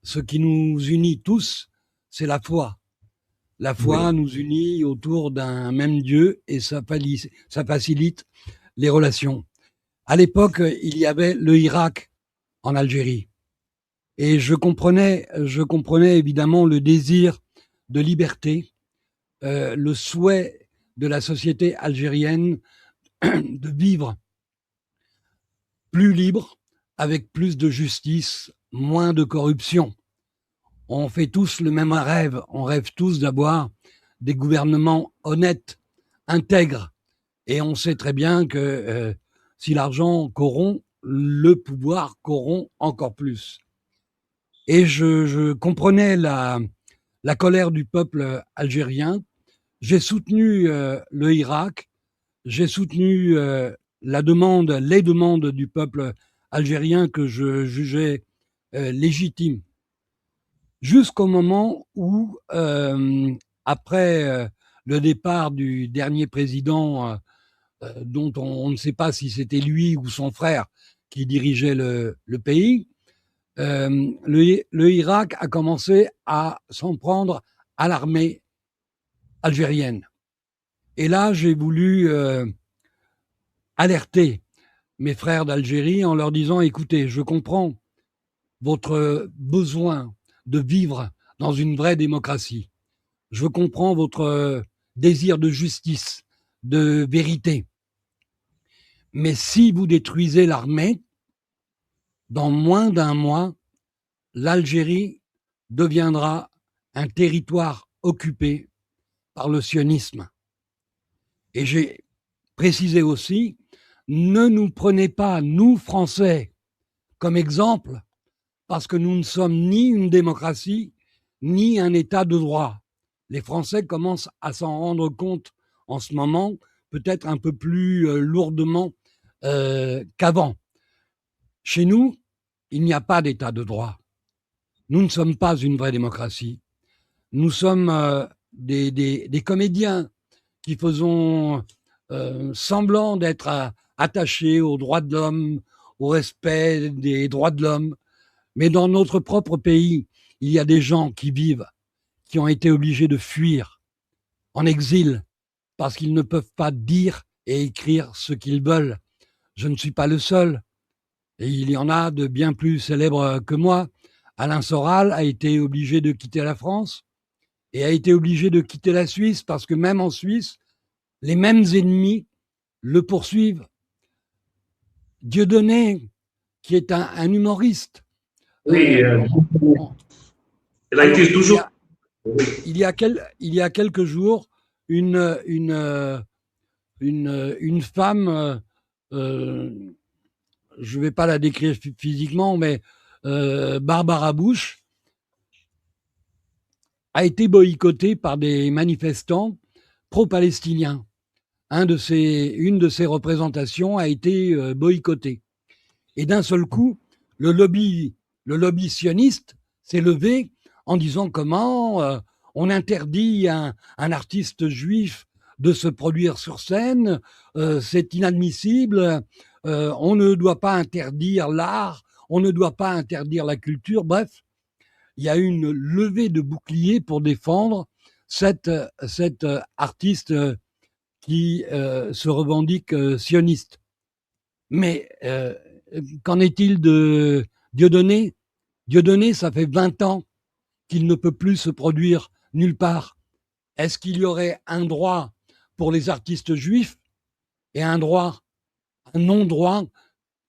Ce qui nous unit tous, c'est la foi. La foi nous unit autour d'un même Dieu et ça facilite les relations. À l'époque, il y avait le Irak en Algérie. Et je comprenais évidemment le désir de liberté, le souhait de la société algérienne de vivre plus libre, avec plus de justice, moins de corruption. On fait tous le même rêve, on rêve tous d'avoir des gouvernements honnêtes, intègres. Et on sait très bien que si l'argent corrompt, le pouvoir corrompt encore plus. Et je comprenais la colère du peuple algérien. J'ai soutenu le Irak, j'ai soutenu les demandes du peuple algérien que je jugeais légitimes. Jusqu'au moment où, après le départ du dernier président, dont on ne sait pas si c'était lui ou son frère qui dirigeait le pays, le Irak a commencé à s'en prendre à l'armée algérienne. Et là, j'ai voulu alerter mes frères d'Algérie en leur disant, écoutez, je comprends votre besoin de vivre dans une vraie démocratie. Je comprends votre désir de justice, de vérité. Mais si vous détruisez l'armée, dans moins d'un mois, l'Algérie deviendra un territoire occupé par le sionisme. Et j'ai précisé aussi, ne nous prenez pas, nous Français, comme exemple, parce que nous ne sommes ni une démocratie, ni un État de droit. Les Français commencent à s'en rendre compte en ce moment, peut-être un peu plus lourdement qu'avant. Chez nous, il n'y a pas d'État de droit. Nous ne sommes pas une vraie démocratie. Nous sommes des comédiens qui faisons semblant d'être attachés aux droits de l'homme, au respect des droits de l'homme. Mais dans notre propre pays, il y a des gens qui vivent, qui ont été obligés de fuir en exil parce qu'ils ne peuvent pas dire et écrire ce qu'ils veulent. Je ne suis pas le seul. Et il y en a de bien plus célèbres que moi. Alain Soral a été obligé de quitter la France et a été obligé de quitter la Suisse parce que même en Suisse, les mêmes ennemis le poursuivent. Dieudonné, qui est un humoriste. Oui, elle a été toujours. Il y a quelques jours, une femme, je vais pas la décrire physiquement, mais Barbara Bush a été boycottée par des manifestants pro-palestiniens. Une de ses représentations a été boycottée. Et d'un seul coup, le lobby sioniste s'est levé en disant comment on interdit un artiste juif de se produire sur scène, c'est inadmissible, on ne doit pas interdire l'art, on ne doit pas interdire la culture. Bref, il y a eu une levée de boucliers pour défendre cette artiste qui se revendique sioniste. Mais qu'en est-il de Dieudonné ? Dieudonné, ça fait 20 ans qu'il ne peut plus se produire nulle part. Est-ce qu'il y aurait un droit pour les artistes juifs et un non-droit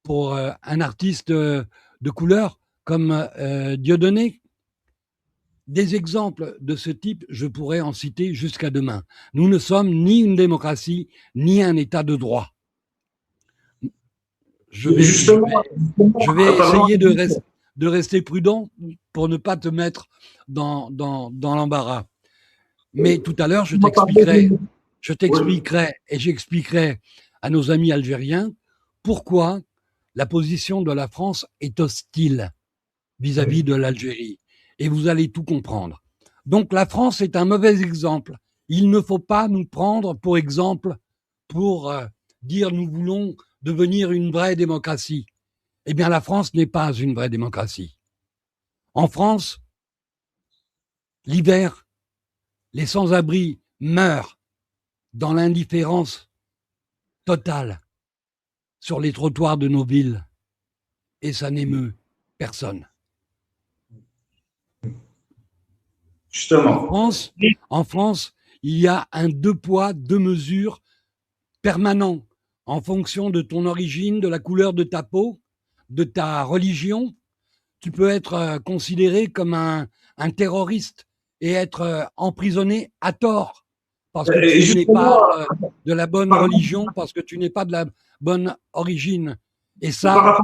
pour un artiste de couleur comme Dieudonné ? Des exemples de ce type, je pourrais en citer jusqu'à demain. Nous ne sommes ni une démocratie, ni un État de droit. Je vais essayer de rester prudent pour ne pas te mettre dans l'embarras. Mais tout à l'heure, je t'expliquerai et j'expliquerai à nos amis algériens pourquoi la position de la France est hostile vis-à-vis de l'Algérie. Et vous allez tout comprendre. Donc la France est un mauvais exemple. Il ne faut pas nous prendre pour exemple pour dire nous voulons devenir une vraie démocratie. Eh bien la France n'est pas une vraie démocratie. En France, l'hiver, les sans-abri meurent dans l'indifférence totale sur les trottoirs de nos villes. Et ça n'émeut personne. Justement. En France, il y a un 2 poids, 2 mesures permanent en fonction de ton origine, de la couleur de ta peau, de ta religion. Tu peux être considéré comme un terroriste et être emprisonné à tort parce que tu n'es pas de la bonne religion, parce que tu n'es pas de la bonne origine. Et ça,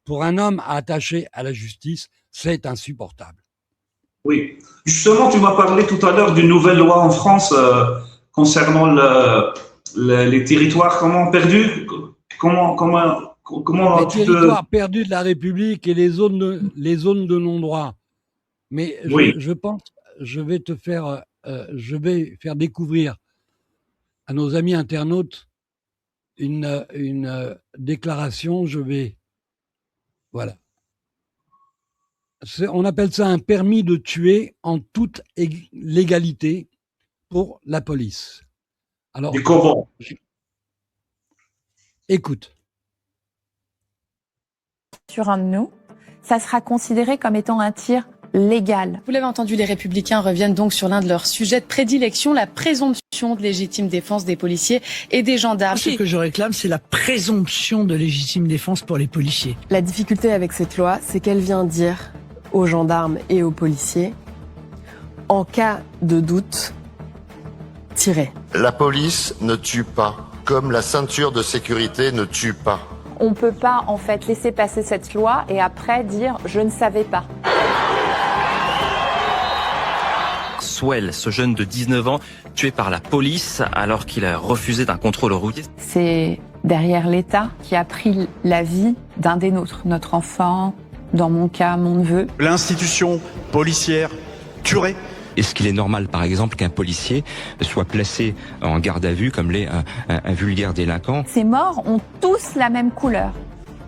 pour un homme attaché à la justice, c'est insupportable. Oui, justement, tu m'as parlé tout à l'heure d'une nouvelle loi en France concernant les territoires perdus. Les territoires perdus de la République et les zones de non-droit. Mais je pense, je vais faire découvrir à nos amis internautes une déclaration. Voilà. On appelle ça un permis de tuer en toute légalité pour la police. Alors, écoute. Sur un de nous, ça sera considéré comme étant un tir légal. Vous l'avez entendu, les Républicains reviennent donc sur l'un de leurs sujets de prédilection, la présomption de légitime défense des policiers et des gendarmes. Ce que je réclame, c'est la présomption de légitime défense pour les policiers. La difficulté avec cette loi, c'est qu'elle vient dire aux gendarmes et aux policiers, en cas de doute, tirez. La police ne tue pas, comme la ceinture de sécurité ne tue pas. On ne peut pas en fait laisser passer cette loi et après dire « je ne savais pas ». Swell, ce jeune de 19 ans, tué par la police alors qu'il a refusé d'un contrôle routier. C'est derrière l'État qui a pris la vie d'un des nôtres, notre enfant, dans mon cas, mon neveu. L'institution policière tuerait. Est-ce qu'il est normal, par exemple, qu'un policier soit placé en garde à vue comme l'est un vulgaire délinquant ? Ces morts ont tous la même couleur,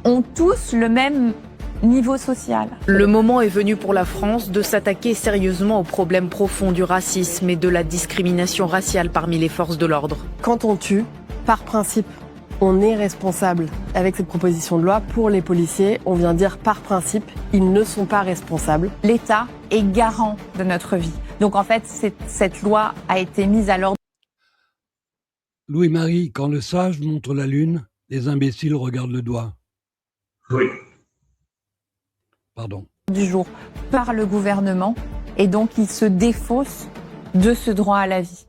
ont tous le même niveau social. Le moment est venu pour la France de s'attaquer sérieusement aux problèmes profonds du racisme et de la discrimination raciale parmi les forces de l'ordre. Quand on tue, par principe, on est responsable. Avec cette proposition de loi, pour les policiers, on vient dire par principe, ils ne sont pas responsables. L'État est garant de notre vie. Donc en fait, cette loi a été mise à l'ordre. Louis-Marie, quand le sage montre la lune, les imbéciles regardent le doigt. Oui. Pardon. Du jour par le gouvernement et donc il se défausse de ce droit à la vie.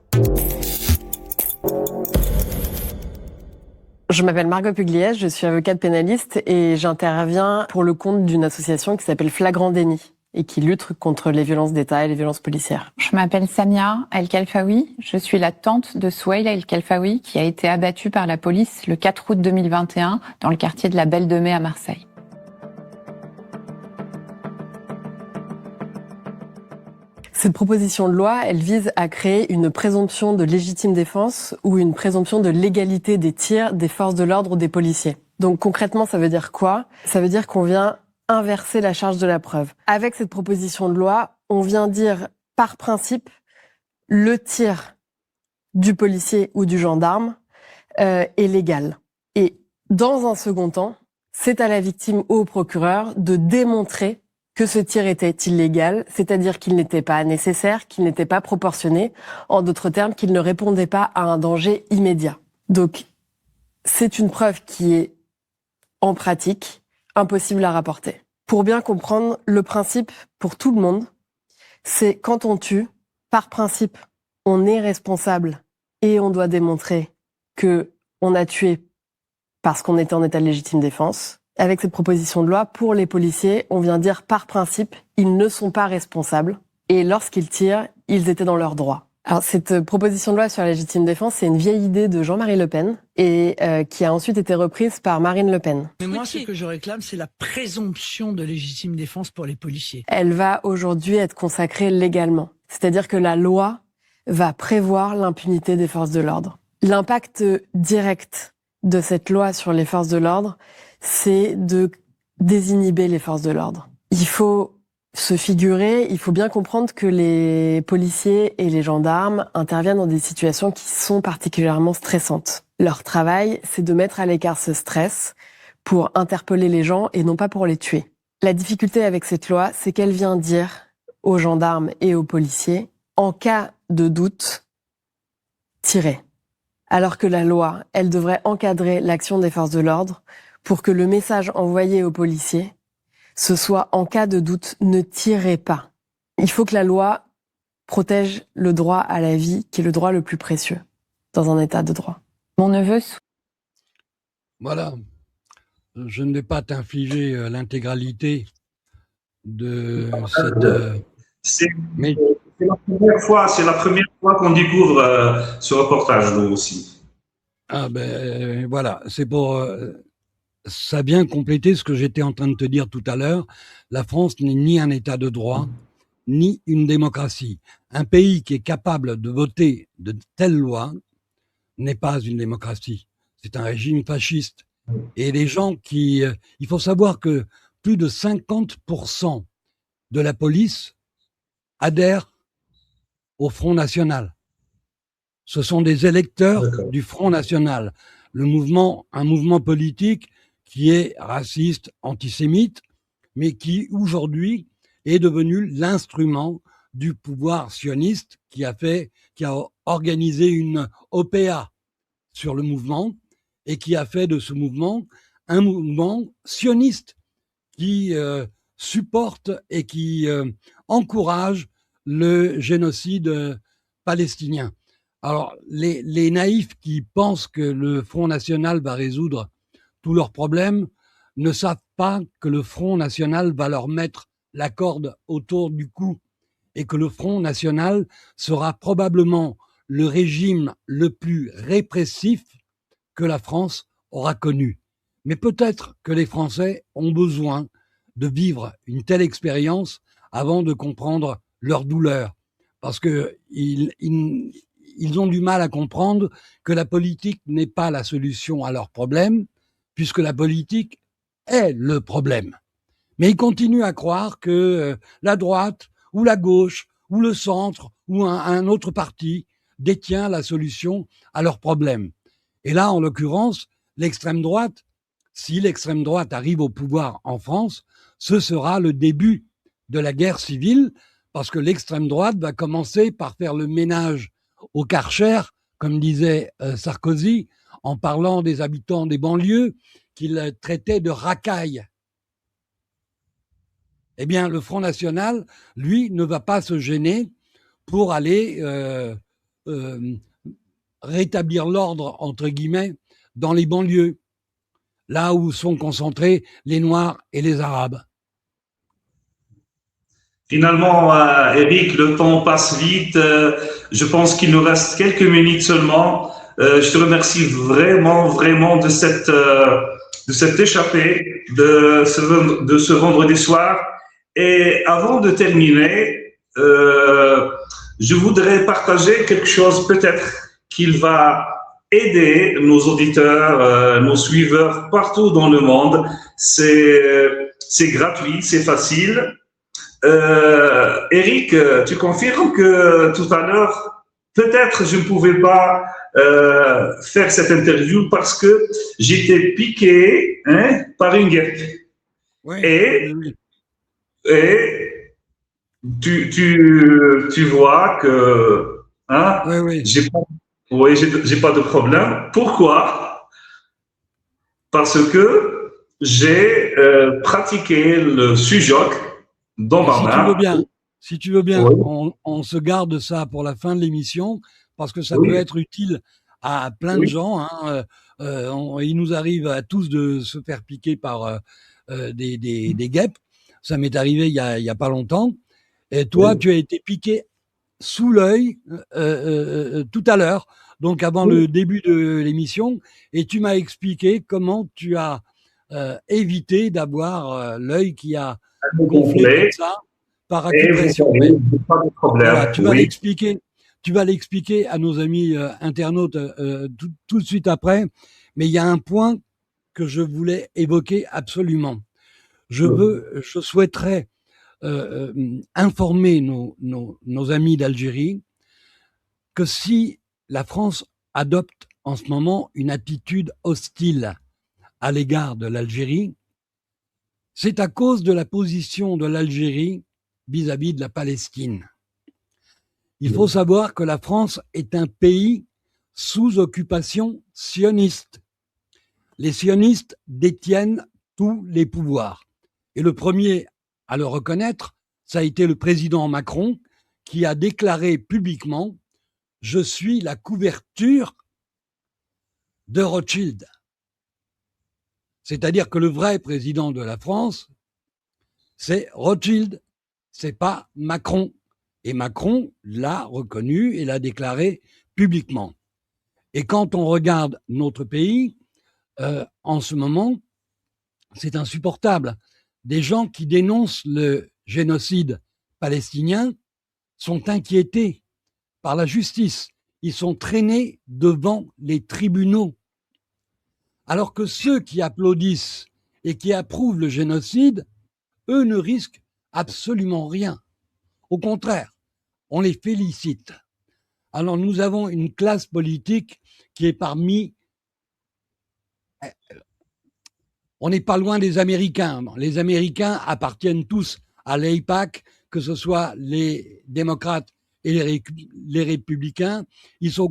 Je m'appelle Margot Pugliese, je suis avocate pénaliste et j'interviens pour le compte d'une association qui s'appelle Flagrant Déni et qui lutte contre les violences d'État et les violences policières. Je m'appelle Samia El-Khalfaoui, je suis la tante de Souheila El-Khalfaoui qui a été abattue par la police le 4 août 2021 dans le quartier de la Belle de Mai à Marseille. Cette proposition de loi, elle vise à créer une présomption de légitime défense ou une présomption de légalité des tirs des forces de l'ordre ou des policiers. Donc concrètement, ça veut dire quoi? Ça veut dire qu'on vient inverser la charge de la preuve. Avec cette proposition de loi, on vient dire par principe le tir du policier ou du gendarme est légal. Et dans un second temps, c'est à la victime ou au procureur de démontrer que ce tir était illégal, c'est-à-dire qu'il n'était pas nécessaire, qu'il n'était pas proportionné, en d'autres termes, qu'il ne répondait pas à un danger immédiat. Donc, c'est une preuve qui est, en pratique, impossible à rapporter. Pour bien comprendre, le principe, pour tout le monde, c'est quand on tue, par principe, on est responsable et on doit démontrer que on a tué parce qu'on était en état de légitime défense. Avec cette proposition de loi, pour les policiers, on vient dire par principe, ils ne sont pas responsables. Et lorsqu'ils tirent, ils étaient dans leurs droits. Alors cette proposition de loi sur la légitime défense, c'est une vieille idée de Jean-Marie Le Pen et qui a ensuite été reprise par Marine Le Pen. Mais moi, ce que je réclame, c'est la présomption de légitime défense pour les policiers. Elle va aujourd'hui être consacrée légalement. C'est-à-dire que la loi va prévoir l'impunité des forces de l'ordre. L'impact direct de cette loi sur les forces de l'ordre, c'est de désinhiber les forces de l'ordre. Il faut se figurer, il faut bien comprendre que les policiers et les gendarmes interviennent dans des situations qui sont particulièrement stressantes. Leur travail, c'est de mettre à l'écart ce stress pour interpeller les gens et non pas pour les tuer. La difficulté avec cette loi, c'est qu'elle vient dire aux gendarmes et aux policiers, en cas de doute, tirez. Alors que la loi, elle devrait encadrer l'action des forces de l'ordre pour que le message envoyé aux policiers, ce soit en cas de doute, ne tirez pas. Il faut que la loi protège le droit à la vie, qui est le droit le plus précieux dans un état de droit. Mon neveu... Voilà. Je ne vais pas t'infliger l'intégralité de cette... Mais... C'est la première fois qu'on découvre ce reportage, nous aussi. Ah ben voilà, c'est pour... ça vient compléter ce que j'étais en train de te dire tout à l'heure. La France n'est ni un état de droit, ni une démocratie. Un pays qui est capable de voter de telles lois n'est pas une démocratie. C'est un régime fasciste. Et les gens qui... il faut savoir que plus de 50% de la police adhèrent au Front National. Ce sont des électeurs du Front National. Un mouvement politique qui est raciste, antisémite, mais qui aujourd'hui est devenu l'instrument du pouvoir sioniste qui a organisé une OPA sur le mouvement et qui a fait de ce mouvement un mouvement sioniste qui supporte et qui encourage le génocide palestinien. Alors, les naïfs qui pensent que le Front National va résoudre tous leurs problèmes ne savent pas que le Front National va leur mettre la corde autour du cou et que le Front National sera probablement le régime le plus répressif que la France aura connu. Mais peut-être que les Français ont besoin de vivre une telle expérience avant de comprendre leur douleur, parce que ils ont du mal à comprendre que la politique n'est pas la solution à leurs problèmes, puisque la politique est le problème. Mais ils continuent à croire que la droite ou la gauche ou le centre ou un autre parti détient la solution à leurs problèmes. Et là, en l'occurrence, l'extrême droite, si l'extrême droite arrive au pouvoir en France, ce sera le début de la guerre civile, parce que l'extrême droite va commencer par faire le ménage au Karcher, comme disait Sarkozy, en parlant des habitants des banlieues qu'il traitait de racailles. Eh bien, le Front National, lui, ne va pas se gêner pour aller rétablir l'ordre, entre guillemets, dans les banlieues, là où sont concentrés les Noirs et les Arabes. Finalement, Eric, le temps passe vite. Je pense qu'il nous reste quelques minutes seulement. Je te remercie vraiment, vraiment de cette échappée de ce vendredi soir. Et avant de terminer, je voudrais partager quelque chose peut-être qu'il va aider nos auditeurs, nos suiveurs partout dans le monde. C'est gratuit, c'est facile. Eric, tu confirmes que tout à l'heure, peut-être je ne pouvais pas faire cette interview parce que j'étais piqué par une guêpe. Oui, Et, oui. et tu vois que Oui, oui. j'ai pas de problème. Pourquoi? Parce que j'ai pratiqué le sujoc dans ma Si tu main. veux bien, si tu veux bien, Oui. on se garde ça pour la fin de l'émission parce que ça Oui. peut être utile à plein de Oui. gens. Hein. Il nous arrive à tous de se faire piquer par des guêpes. Ça m'est arrivé il y a pas longtemps. Et toi, Oui. tu as été piqué sous l'œil tout à l'heure, donc avant Oui. le début de l'émission, et tu m'as expliqué comment tu as évité d'avoir l'œil qui a gonflé comme Complet. ça par Et vous acupression. savez, j'ai pas de problème. Voilà, tu vas Oui. l'expliquer. Tu vas l'expliquer à nos amis internautes tout de suite après. Mais il y a un point que je voulais évoquer absolument. Je souhaiterais informer nos amis d'Algérie que si la France adopte en ce moment une attitude hostile à l'égard de l'Algérie, c'est à cause de la position de l'Algérie vis-à-vis de la Palestine. Il faut savoir que la France est un pays sous occupation sioniste. Les sionistes détiennent tous les pouvoirs. Et le premier à le reconnaître, ça a été le président Macron qui a déclaré publiquement « Je suis la couverture de Rothschild ». C'est-à-dire que le vrai président de la France, c'est Rothschild, c'est pas Macron. Et Macron l'a reconnu et l'a déclaré publiquement. Et quand on regarde notre pays, en ce moment, c'est insupportable. Des gens qui dénoncent le génocide palestinien sont inquiétés par la justice. Ils sont traînés devant les tribunaux. Alors que ceux qui applaudissent et qui approuvent le génocide, eux ne risquent absolument rien. Au contraire, on les félicite. Alors nous avons une classe politique qui est parmi... On n'est pas loin des Américains. Les Américains appartiennent tous à l'AIPAC, que ce soit les démocrates et les républicains. Ils sont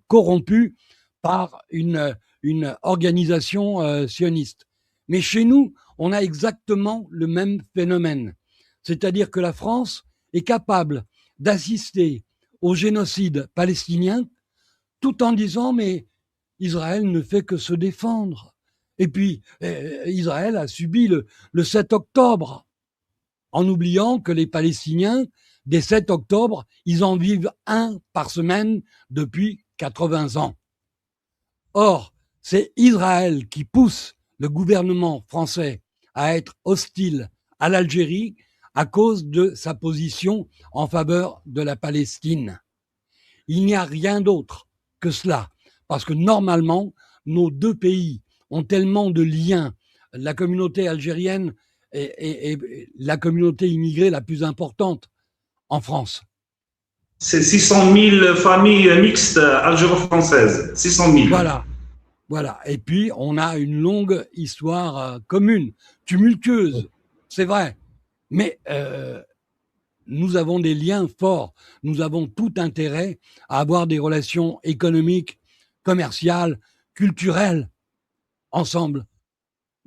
corrompus par une organisation sioniste. Mais chez nous, on a exactement le même phénomène. C'est-à-dire que la France est capable d'assister au génocide palestinien tout en disant « mais Israël ne fait que se défendre ». Et puis, Israël a subi le 7 octobre, en oubliant que les Palestiniens, des 7 octobre, ils en vivent un par semaine depuis 80 ans. Or, c'est Israël qui pousse le gouvernement français à être hostile à l'Algérie à cause de sa position en faveur de la Palestine. Il n'y a rien d'autre que cela, parce que normalement, nos deux pays ont tellement de liens. La communauté algérienne est la communauté immigrée la plus importante en France. C'est 600 000 familles mixtes algéro-françaises. 600 000. Voilà. Voilà. Et puis, on a une longue histoire commune, tumultueuse, c'est vrai. Mais nous avons des liens forts. Nous avons tout intérêt à avoir des relations économiques, commerciales, culturelles, ensemble,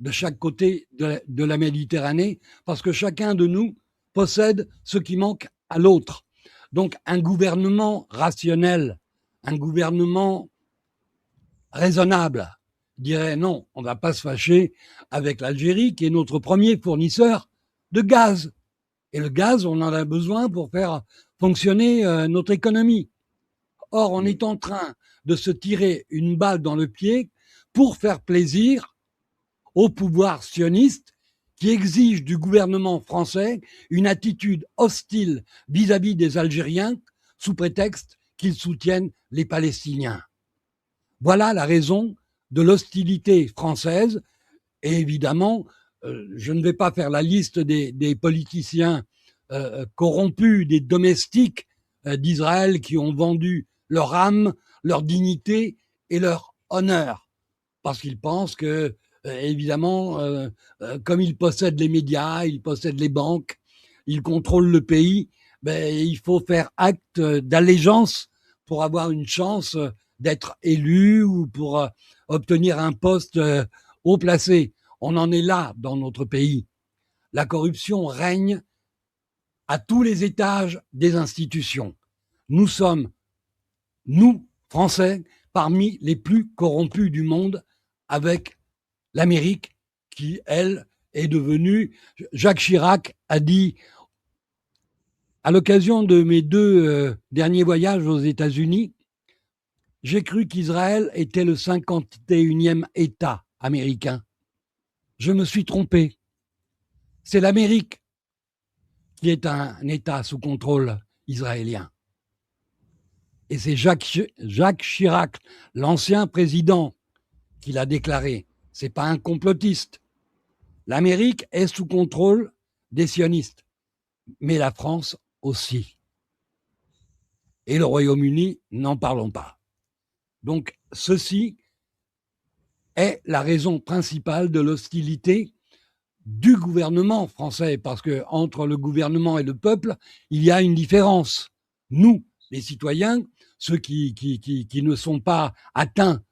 de chaque côté de la Méditerranée, parce que chacun de nous possède ce qui manque à l'autre. Donc, un gouvernement rationnel, un gouvernement raisonnable, dirait non, on ne va pas se fâcher avec l'Algérie qui est notre premier fournisseur de gaz. Et le gaz, on en a besoin pour faire fonctionner notre économie. Or, on est en train de se tirer une balle dans le pied pour faire plaisir au pouvoir sioniste qui exige du gouvernement français une attitude hostile vis-à-vis des Algériens sous prétexte qu'ils soutiennent les Palestiniens. Voilà la raison de l'hostilité française. Et évidemment, je ne vais pas faire la liste des politiciens corrompus, des domestiques d'Israël qui ont vendu leur âme, leur dignité et leur honneur, parce qu'ils pensent que, évidemment, comme ils possèdent les médias, ils possèdent les banques, ils contrôlent le pays, il faut faire acte d'allégeance pour avoir une chance d'être élu ou pour obtenir un poste haut placé. On en est là dans notre pays. La corruption règne à tous les étages des institutions. Nous sommes, nous, Français, parmi les plus corrompus du monde, avec l'Amérique qui, elle, est devenue... Jacques Chirac a dit, à l'occasion de mes 2 derniers voyages aux États-Unis, j'ai cru qu'Israël était le 51e État américain. Je me suis trompé. C'est l'Amérique qui est un État sous contrôle israélien. Et c'est Jacques Chirac, l'ancien président, qui l'a déclaré. C'est pas un complotiste. L'Amérique est sous contrôle des sionistes, mais la France aussi. Et le Royaume-Uni, n'en parlons pas. Donc, ceci est la raison principale de l'hostilité du gouvernement français, parce que entre le gouvernement et le peuple, il y a une différence. Nous, les citoyens, ceux qui ne sont pas atteints,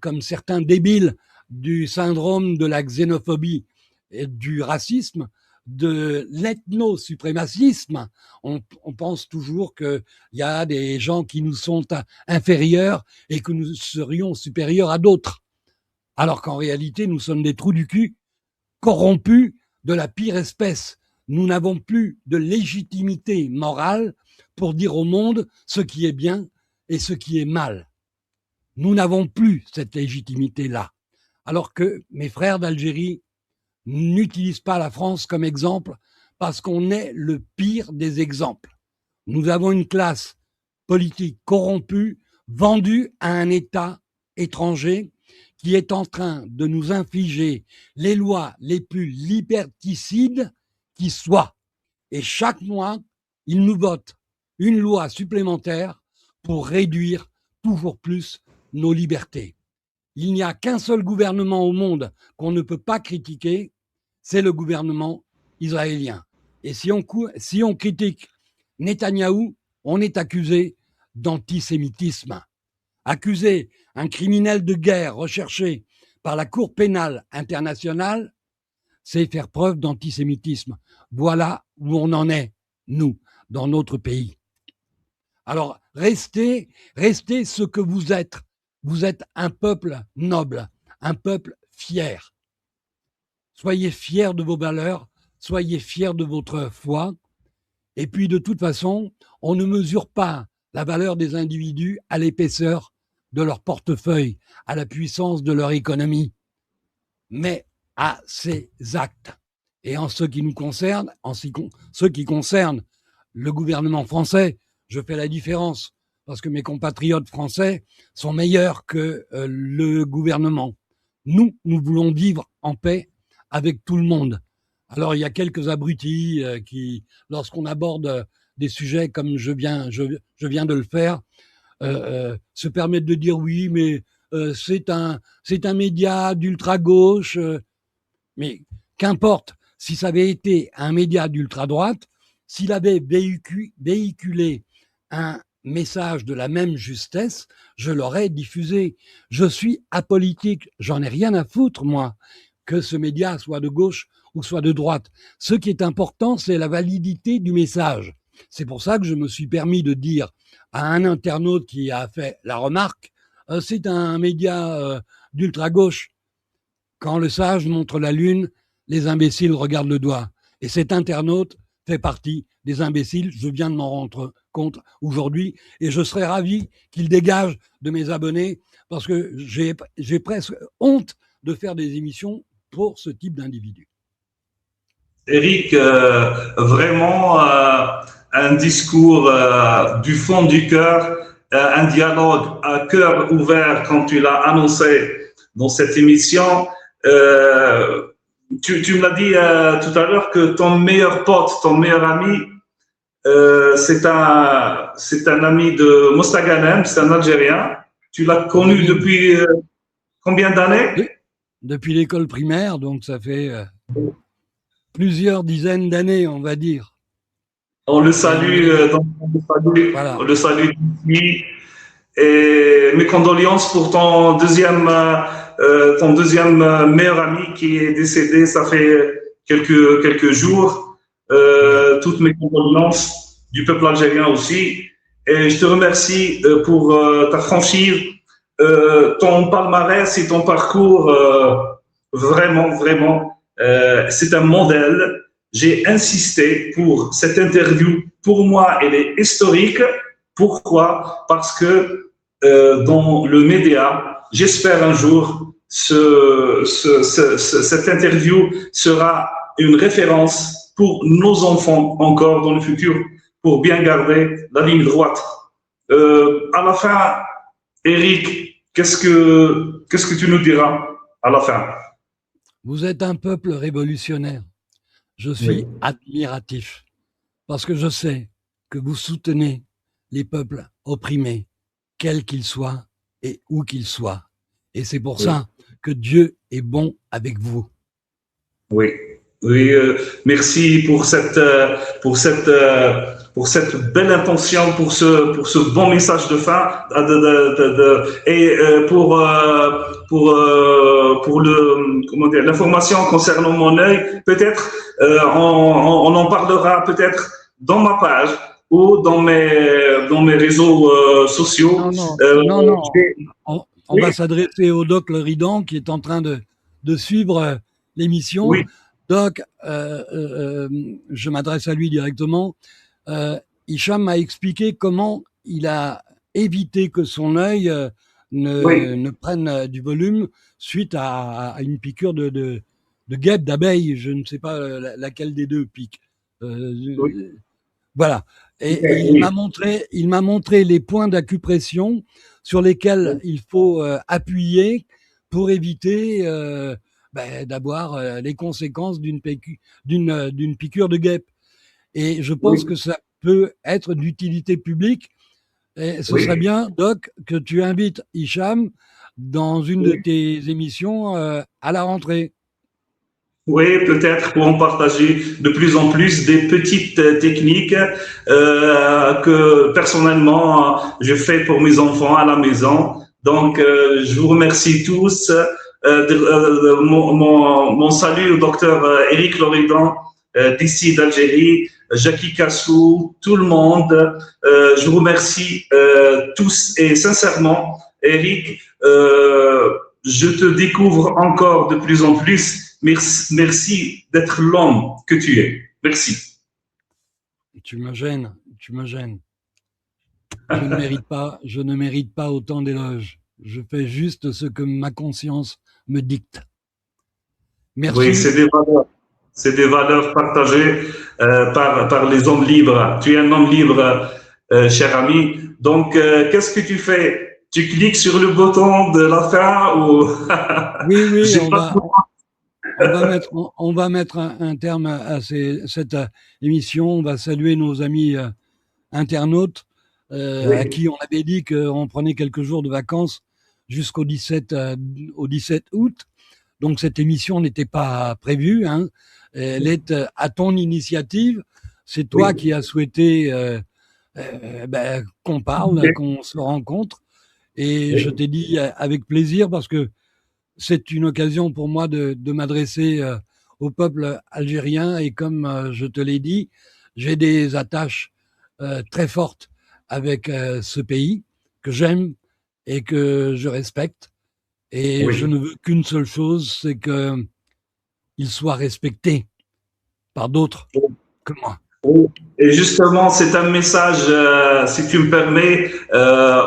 comme certains débiles, du syndrome de la xénophobie et du racisme, de l'ethno-suprémacisme, on pense toujours qu'il y a des gens qui nous sont inférieurs et que nous serions supérieurs à d'autres. Alors qu'en réalité, nous sommes des trous du cul corrompus de la pire espèce. Nous n'avons plus de légitimité morale pour dire au monde ce qui est bien et ce qui est mal. Nous n'avons plus cette légitimité-là. Alors que mes frères d'Algérie n'utilisent pas la France comme exemple parce qu'on est le pire des exemples. Nous avons une classe politique corrompue, vendue à un État étranger qui est en train de nous infliger les lois les plus liberticides qui soient. Et chaque mois, il nous vote une loi supplémentaire pour réduire toujours plus nos libertés. Il n'y a qu'un seul gouvernement au monde qu'on ne peut pas critiquer, c'est le gouvernement israélien. Et si on critique Netanyahou, on est accusé d'antisémitisme. Accuser un criminel de guerre recherché par la Cour pénale internationale, c'est faire preuve d'antisémitisme. Voilà où on en est, nous, dans notre pays. Alors, restez ce que vous êtes. Vous êtes un peuple noble, un peuple fier. Soyez fiers de vos valeurs, soyez fiers de votre foi. Et puis, de toute façon, on ne mesure pas la valeur des individus à l'épaisseur de leur portefeuille, à la puissance de leur économie, mais à ses actes. Et en ce qui nous concerne, ce qui concerne le gouvernement français, je fais la différence parce que mes compatriotes français sont meilleurs que le gouvernement. Nous voulons vivre en paix avec tout le monde. Alors, il y a quelques abrutis qui, lorsqu'on aborde des sujets comme je viens de le faire, se permettent de dire oui, mais c'est un média d'ultra-gauche. Mais qu'importe, si ça avait été un média d'ultra-droite, s'il avait véhiculé un message de la même justesse, je l'aurais diffusé. Je suis apolitique, j'en ai rien à foutre, moi, que ce média soit de gauche ou soit de droite. Ce qui est important, c'est la validité du message. C'est pour ça que je me suis permis de dire à un internaute qui a fait la remarque, c'est un média d'ultra-gauche. Quand le sage montre la lune, les imbéciles regardent le doigt. Et cet internaute fait partie des imbéciles. Je viens de m'en rendre compte aujourd'hui et je serais ravi qu'il dégage de mes abonnés parce que j'ai presque honte de faire des émissions pour ce type d'individu. Eric, vraiment un discours du fond du cœur, un dialogue à cœur ouvert quand tu l'as annoncé dans cette émission. Tu me l'as dit tout à l'heure que ton meilleur pote, ton meilleur ami, c'est un ami de Mostaganem, c'est un Algérien. Tu l'as connu depuis combien d'années? Depuis l'école primaire, donc ça fait plusieurs dizaines d'années, on va dire. On le salue, voilà. on le salue ici. Et mes condoléances pour ton deuxième meilleur ami qui est décédé, ça fait quelques jours. Toutes mes condoléances du peuple algérien aussi. Et je te remercie pour ta franchise, ton palmarès et ton parcours. Vraiment, c'est un modèle. J'ai insisté pour cette interview. Pour moi, elle est historique. Pourquoi? Parce que dans le média, j'espère un jour cette interview sera une référence pour nos enfants encore dans le futur, pour bien garder la ligne droite. À la fin, Eric, qu'est-ce que tu nous diras à la fin? Vous êtes un peuple révolutionnaire. Je suis admiratif parce que je sais que vous soutenez les peuples opprimés, quels qu'ils soient et où qu'ils soient. Et c'est pour ça que Dieu est bon avec vous. Oui, merci pour cette belle intention, pour ce bon message de fin, et pour l'information concernant mon œil. Peut-être on en parlera peut-être dans ma page ou dans mes réseaux sociaux. Non. On va s'adresser au Doc Leridan qui est en train de suivre l'émission. Oui. Doc, je m'adresse à lui directement. Hicham m'a expliqué comment il a évité que son œil ne prenne du volume suite à une piqûre de guêpe, d'abeille. Je ne sais pas laquelle des deux pique. Voilà. Et il m'a montré les points d'acupression sur lesquels il faut appuyer pour éviter d'avoir les conséquences d'une piqûre de guêpe. Et je pense que ça peut être d'utilité publique. Et ce serait bien, Doc, que tu invites Hicham dans une de tes émissions à la rentrée. Oui, peut-être pour en partager de plus en plus des petites techniques que personnellement je fais pour mes enfants à la maison. Donc, je vous remercie tous. Mon salut au docteur Eric Loridan d'ici d'Algérie, Jackie Kassou, tout le monde. Je vous remercie tous et sincèrement, Eric, je te découvre encore de plus en plus. Merci d'être l'homme que tu es. Merci. Tu me gênes. Je ne mérite pas autant d'éloges. Je fais juste ce que ma conscience me dicte. Merci. Oui, c'est des valeurs partagées par les hommes libres. Tu es un homme libre, cher ami. Donc, qu'est-ce que tu fais? Tu cliques sur le bouton de la fin ou Oui, on va mettre un terme à cette émission. On va saluer nos amis internautes à qui on avait dit qu'on prenait quelques jours de vacances jusqu'au 17 août. Donc cette émission n'était pas prévue. Hein. Elle est à ton initiative. C'est toi qui as souhaité qu'on parle, qu'on se rencontre. Et je t'ai dit avec plaisir parce que c'est une occasion pour moi de m'adresser au peuple algérien et comme je te l'ai dit, j'ai des attaches très fortes avec ce pays que j'aime et que je respecte. Et Oui. je ne veux qu'une seule chose, c'est qu'il soit respecté par d'autres que moi. Et justement, c'est un message, si tu me permets,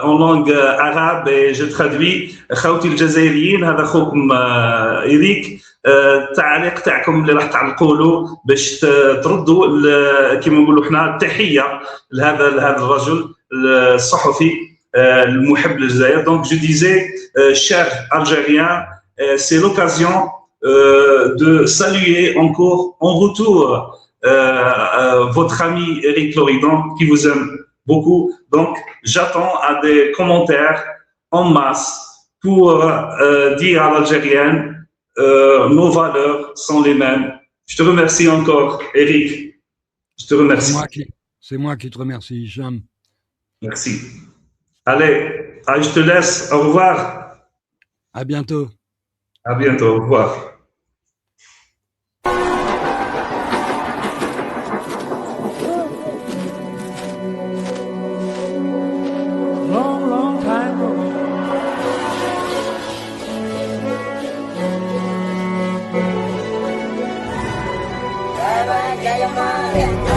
en langue arabe, et je traduis. خوتي الجزائريين، هذا خوكم إريك. التعليق تاعكم اللي راح تعلقوا له باش تردوا كما نقولوا احنا التحيه لهذا الرجل الصحفي المحب للجزائر. Donc je disais, chers Algériens, c'est l'occasion de saluer encore en retour votre ami Eric Loridan qui vous aime beaucoup. Donc, j'attends à des commentaires en masse pour dire à l'Algérienne nos valeurs sont les mêmes. Je te remercie encore, Eric. Je te remercie. C'est moi qui te remercie, Hicham. Merci. Allez, je te laisse. Au revoir. À bientôt. À bientôt. Au revoir. Long time ago. Jaya Jaya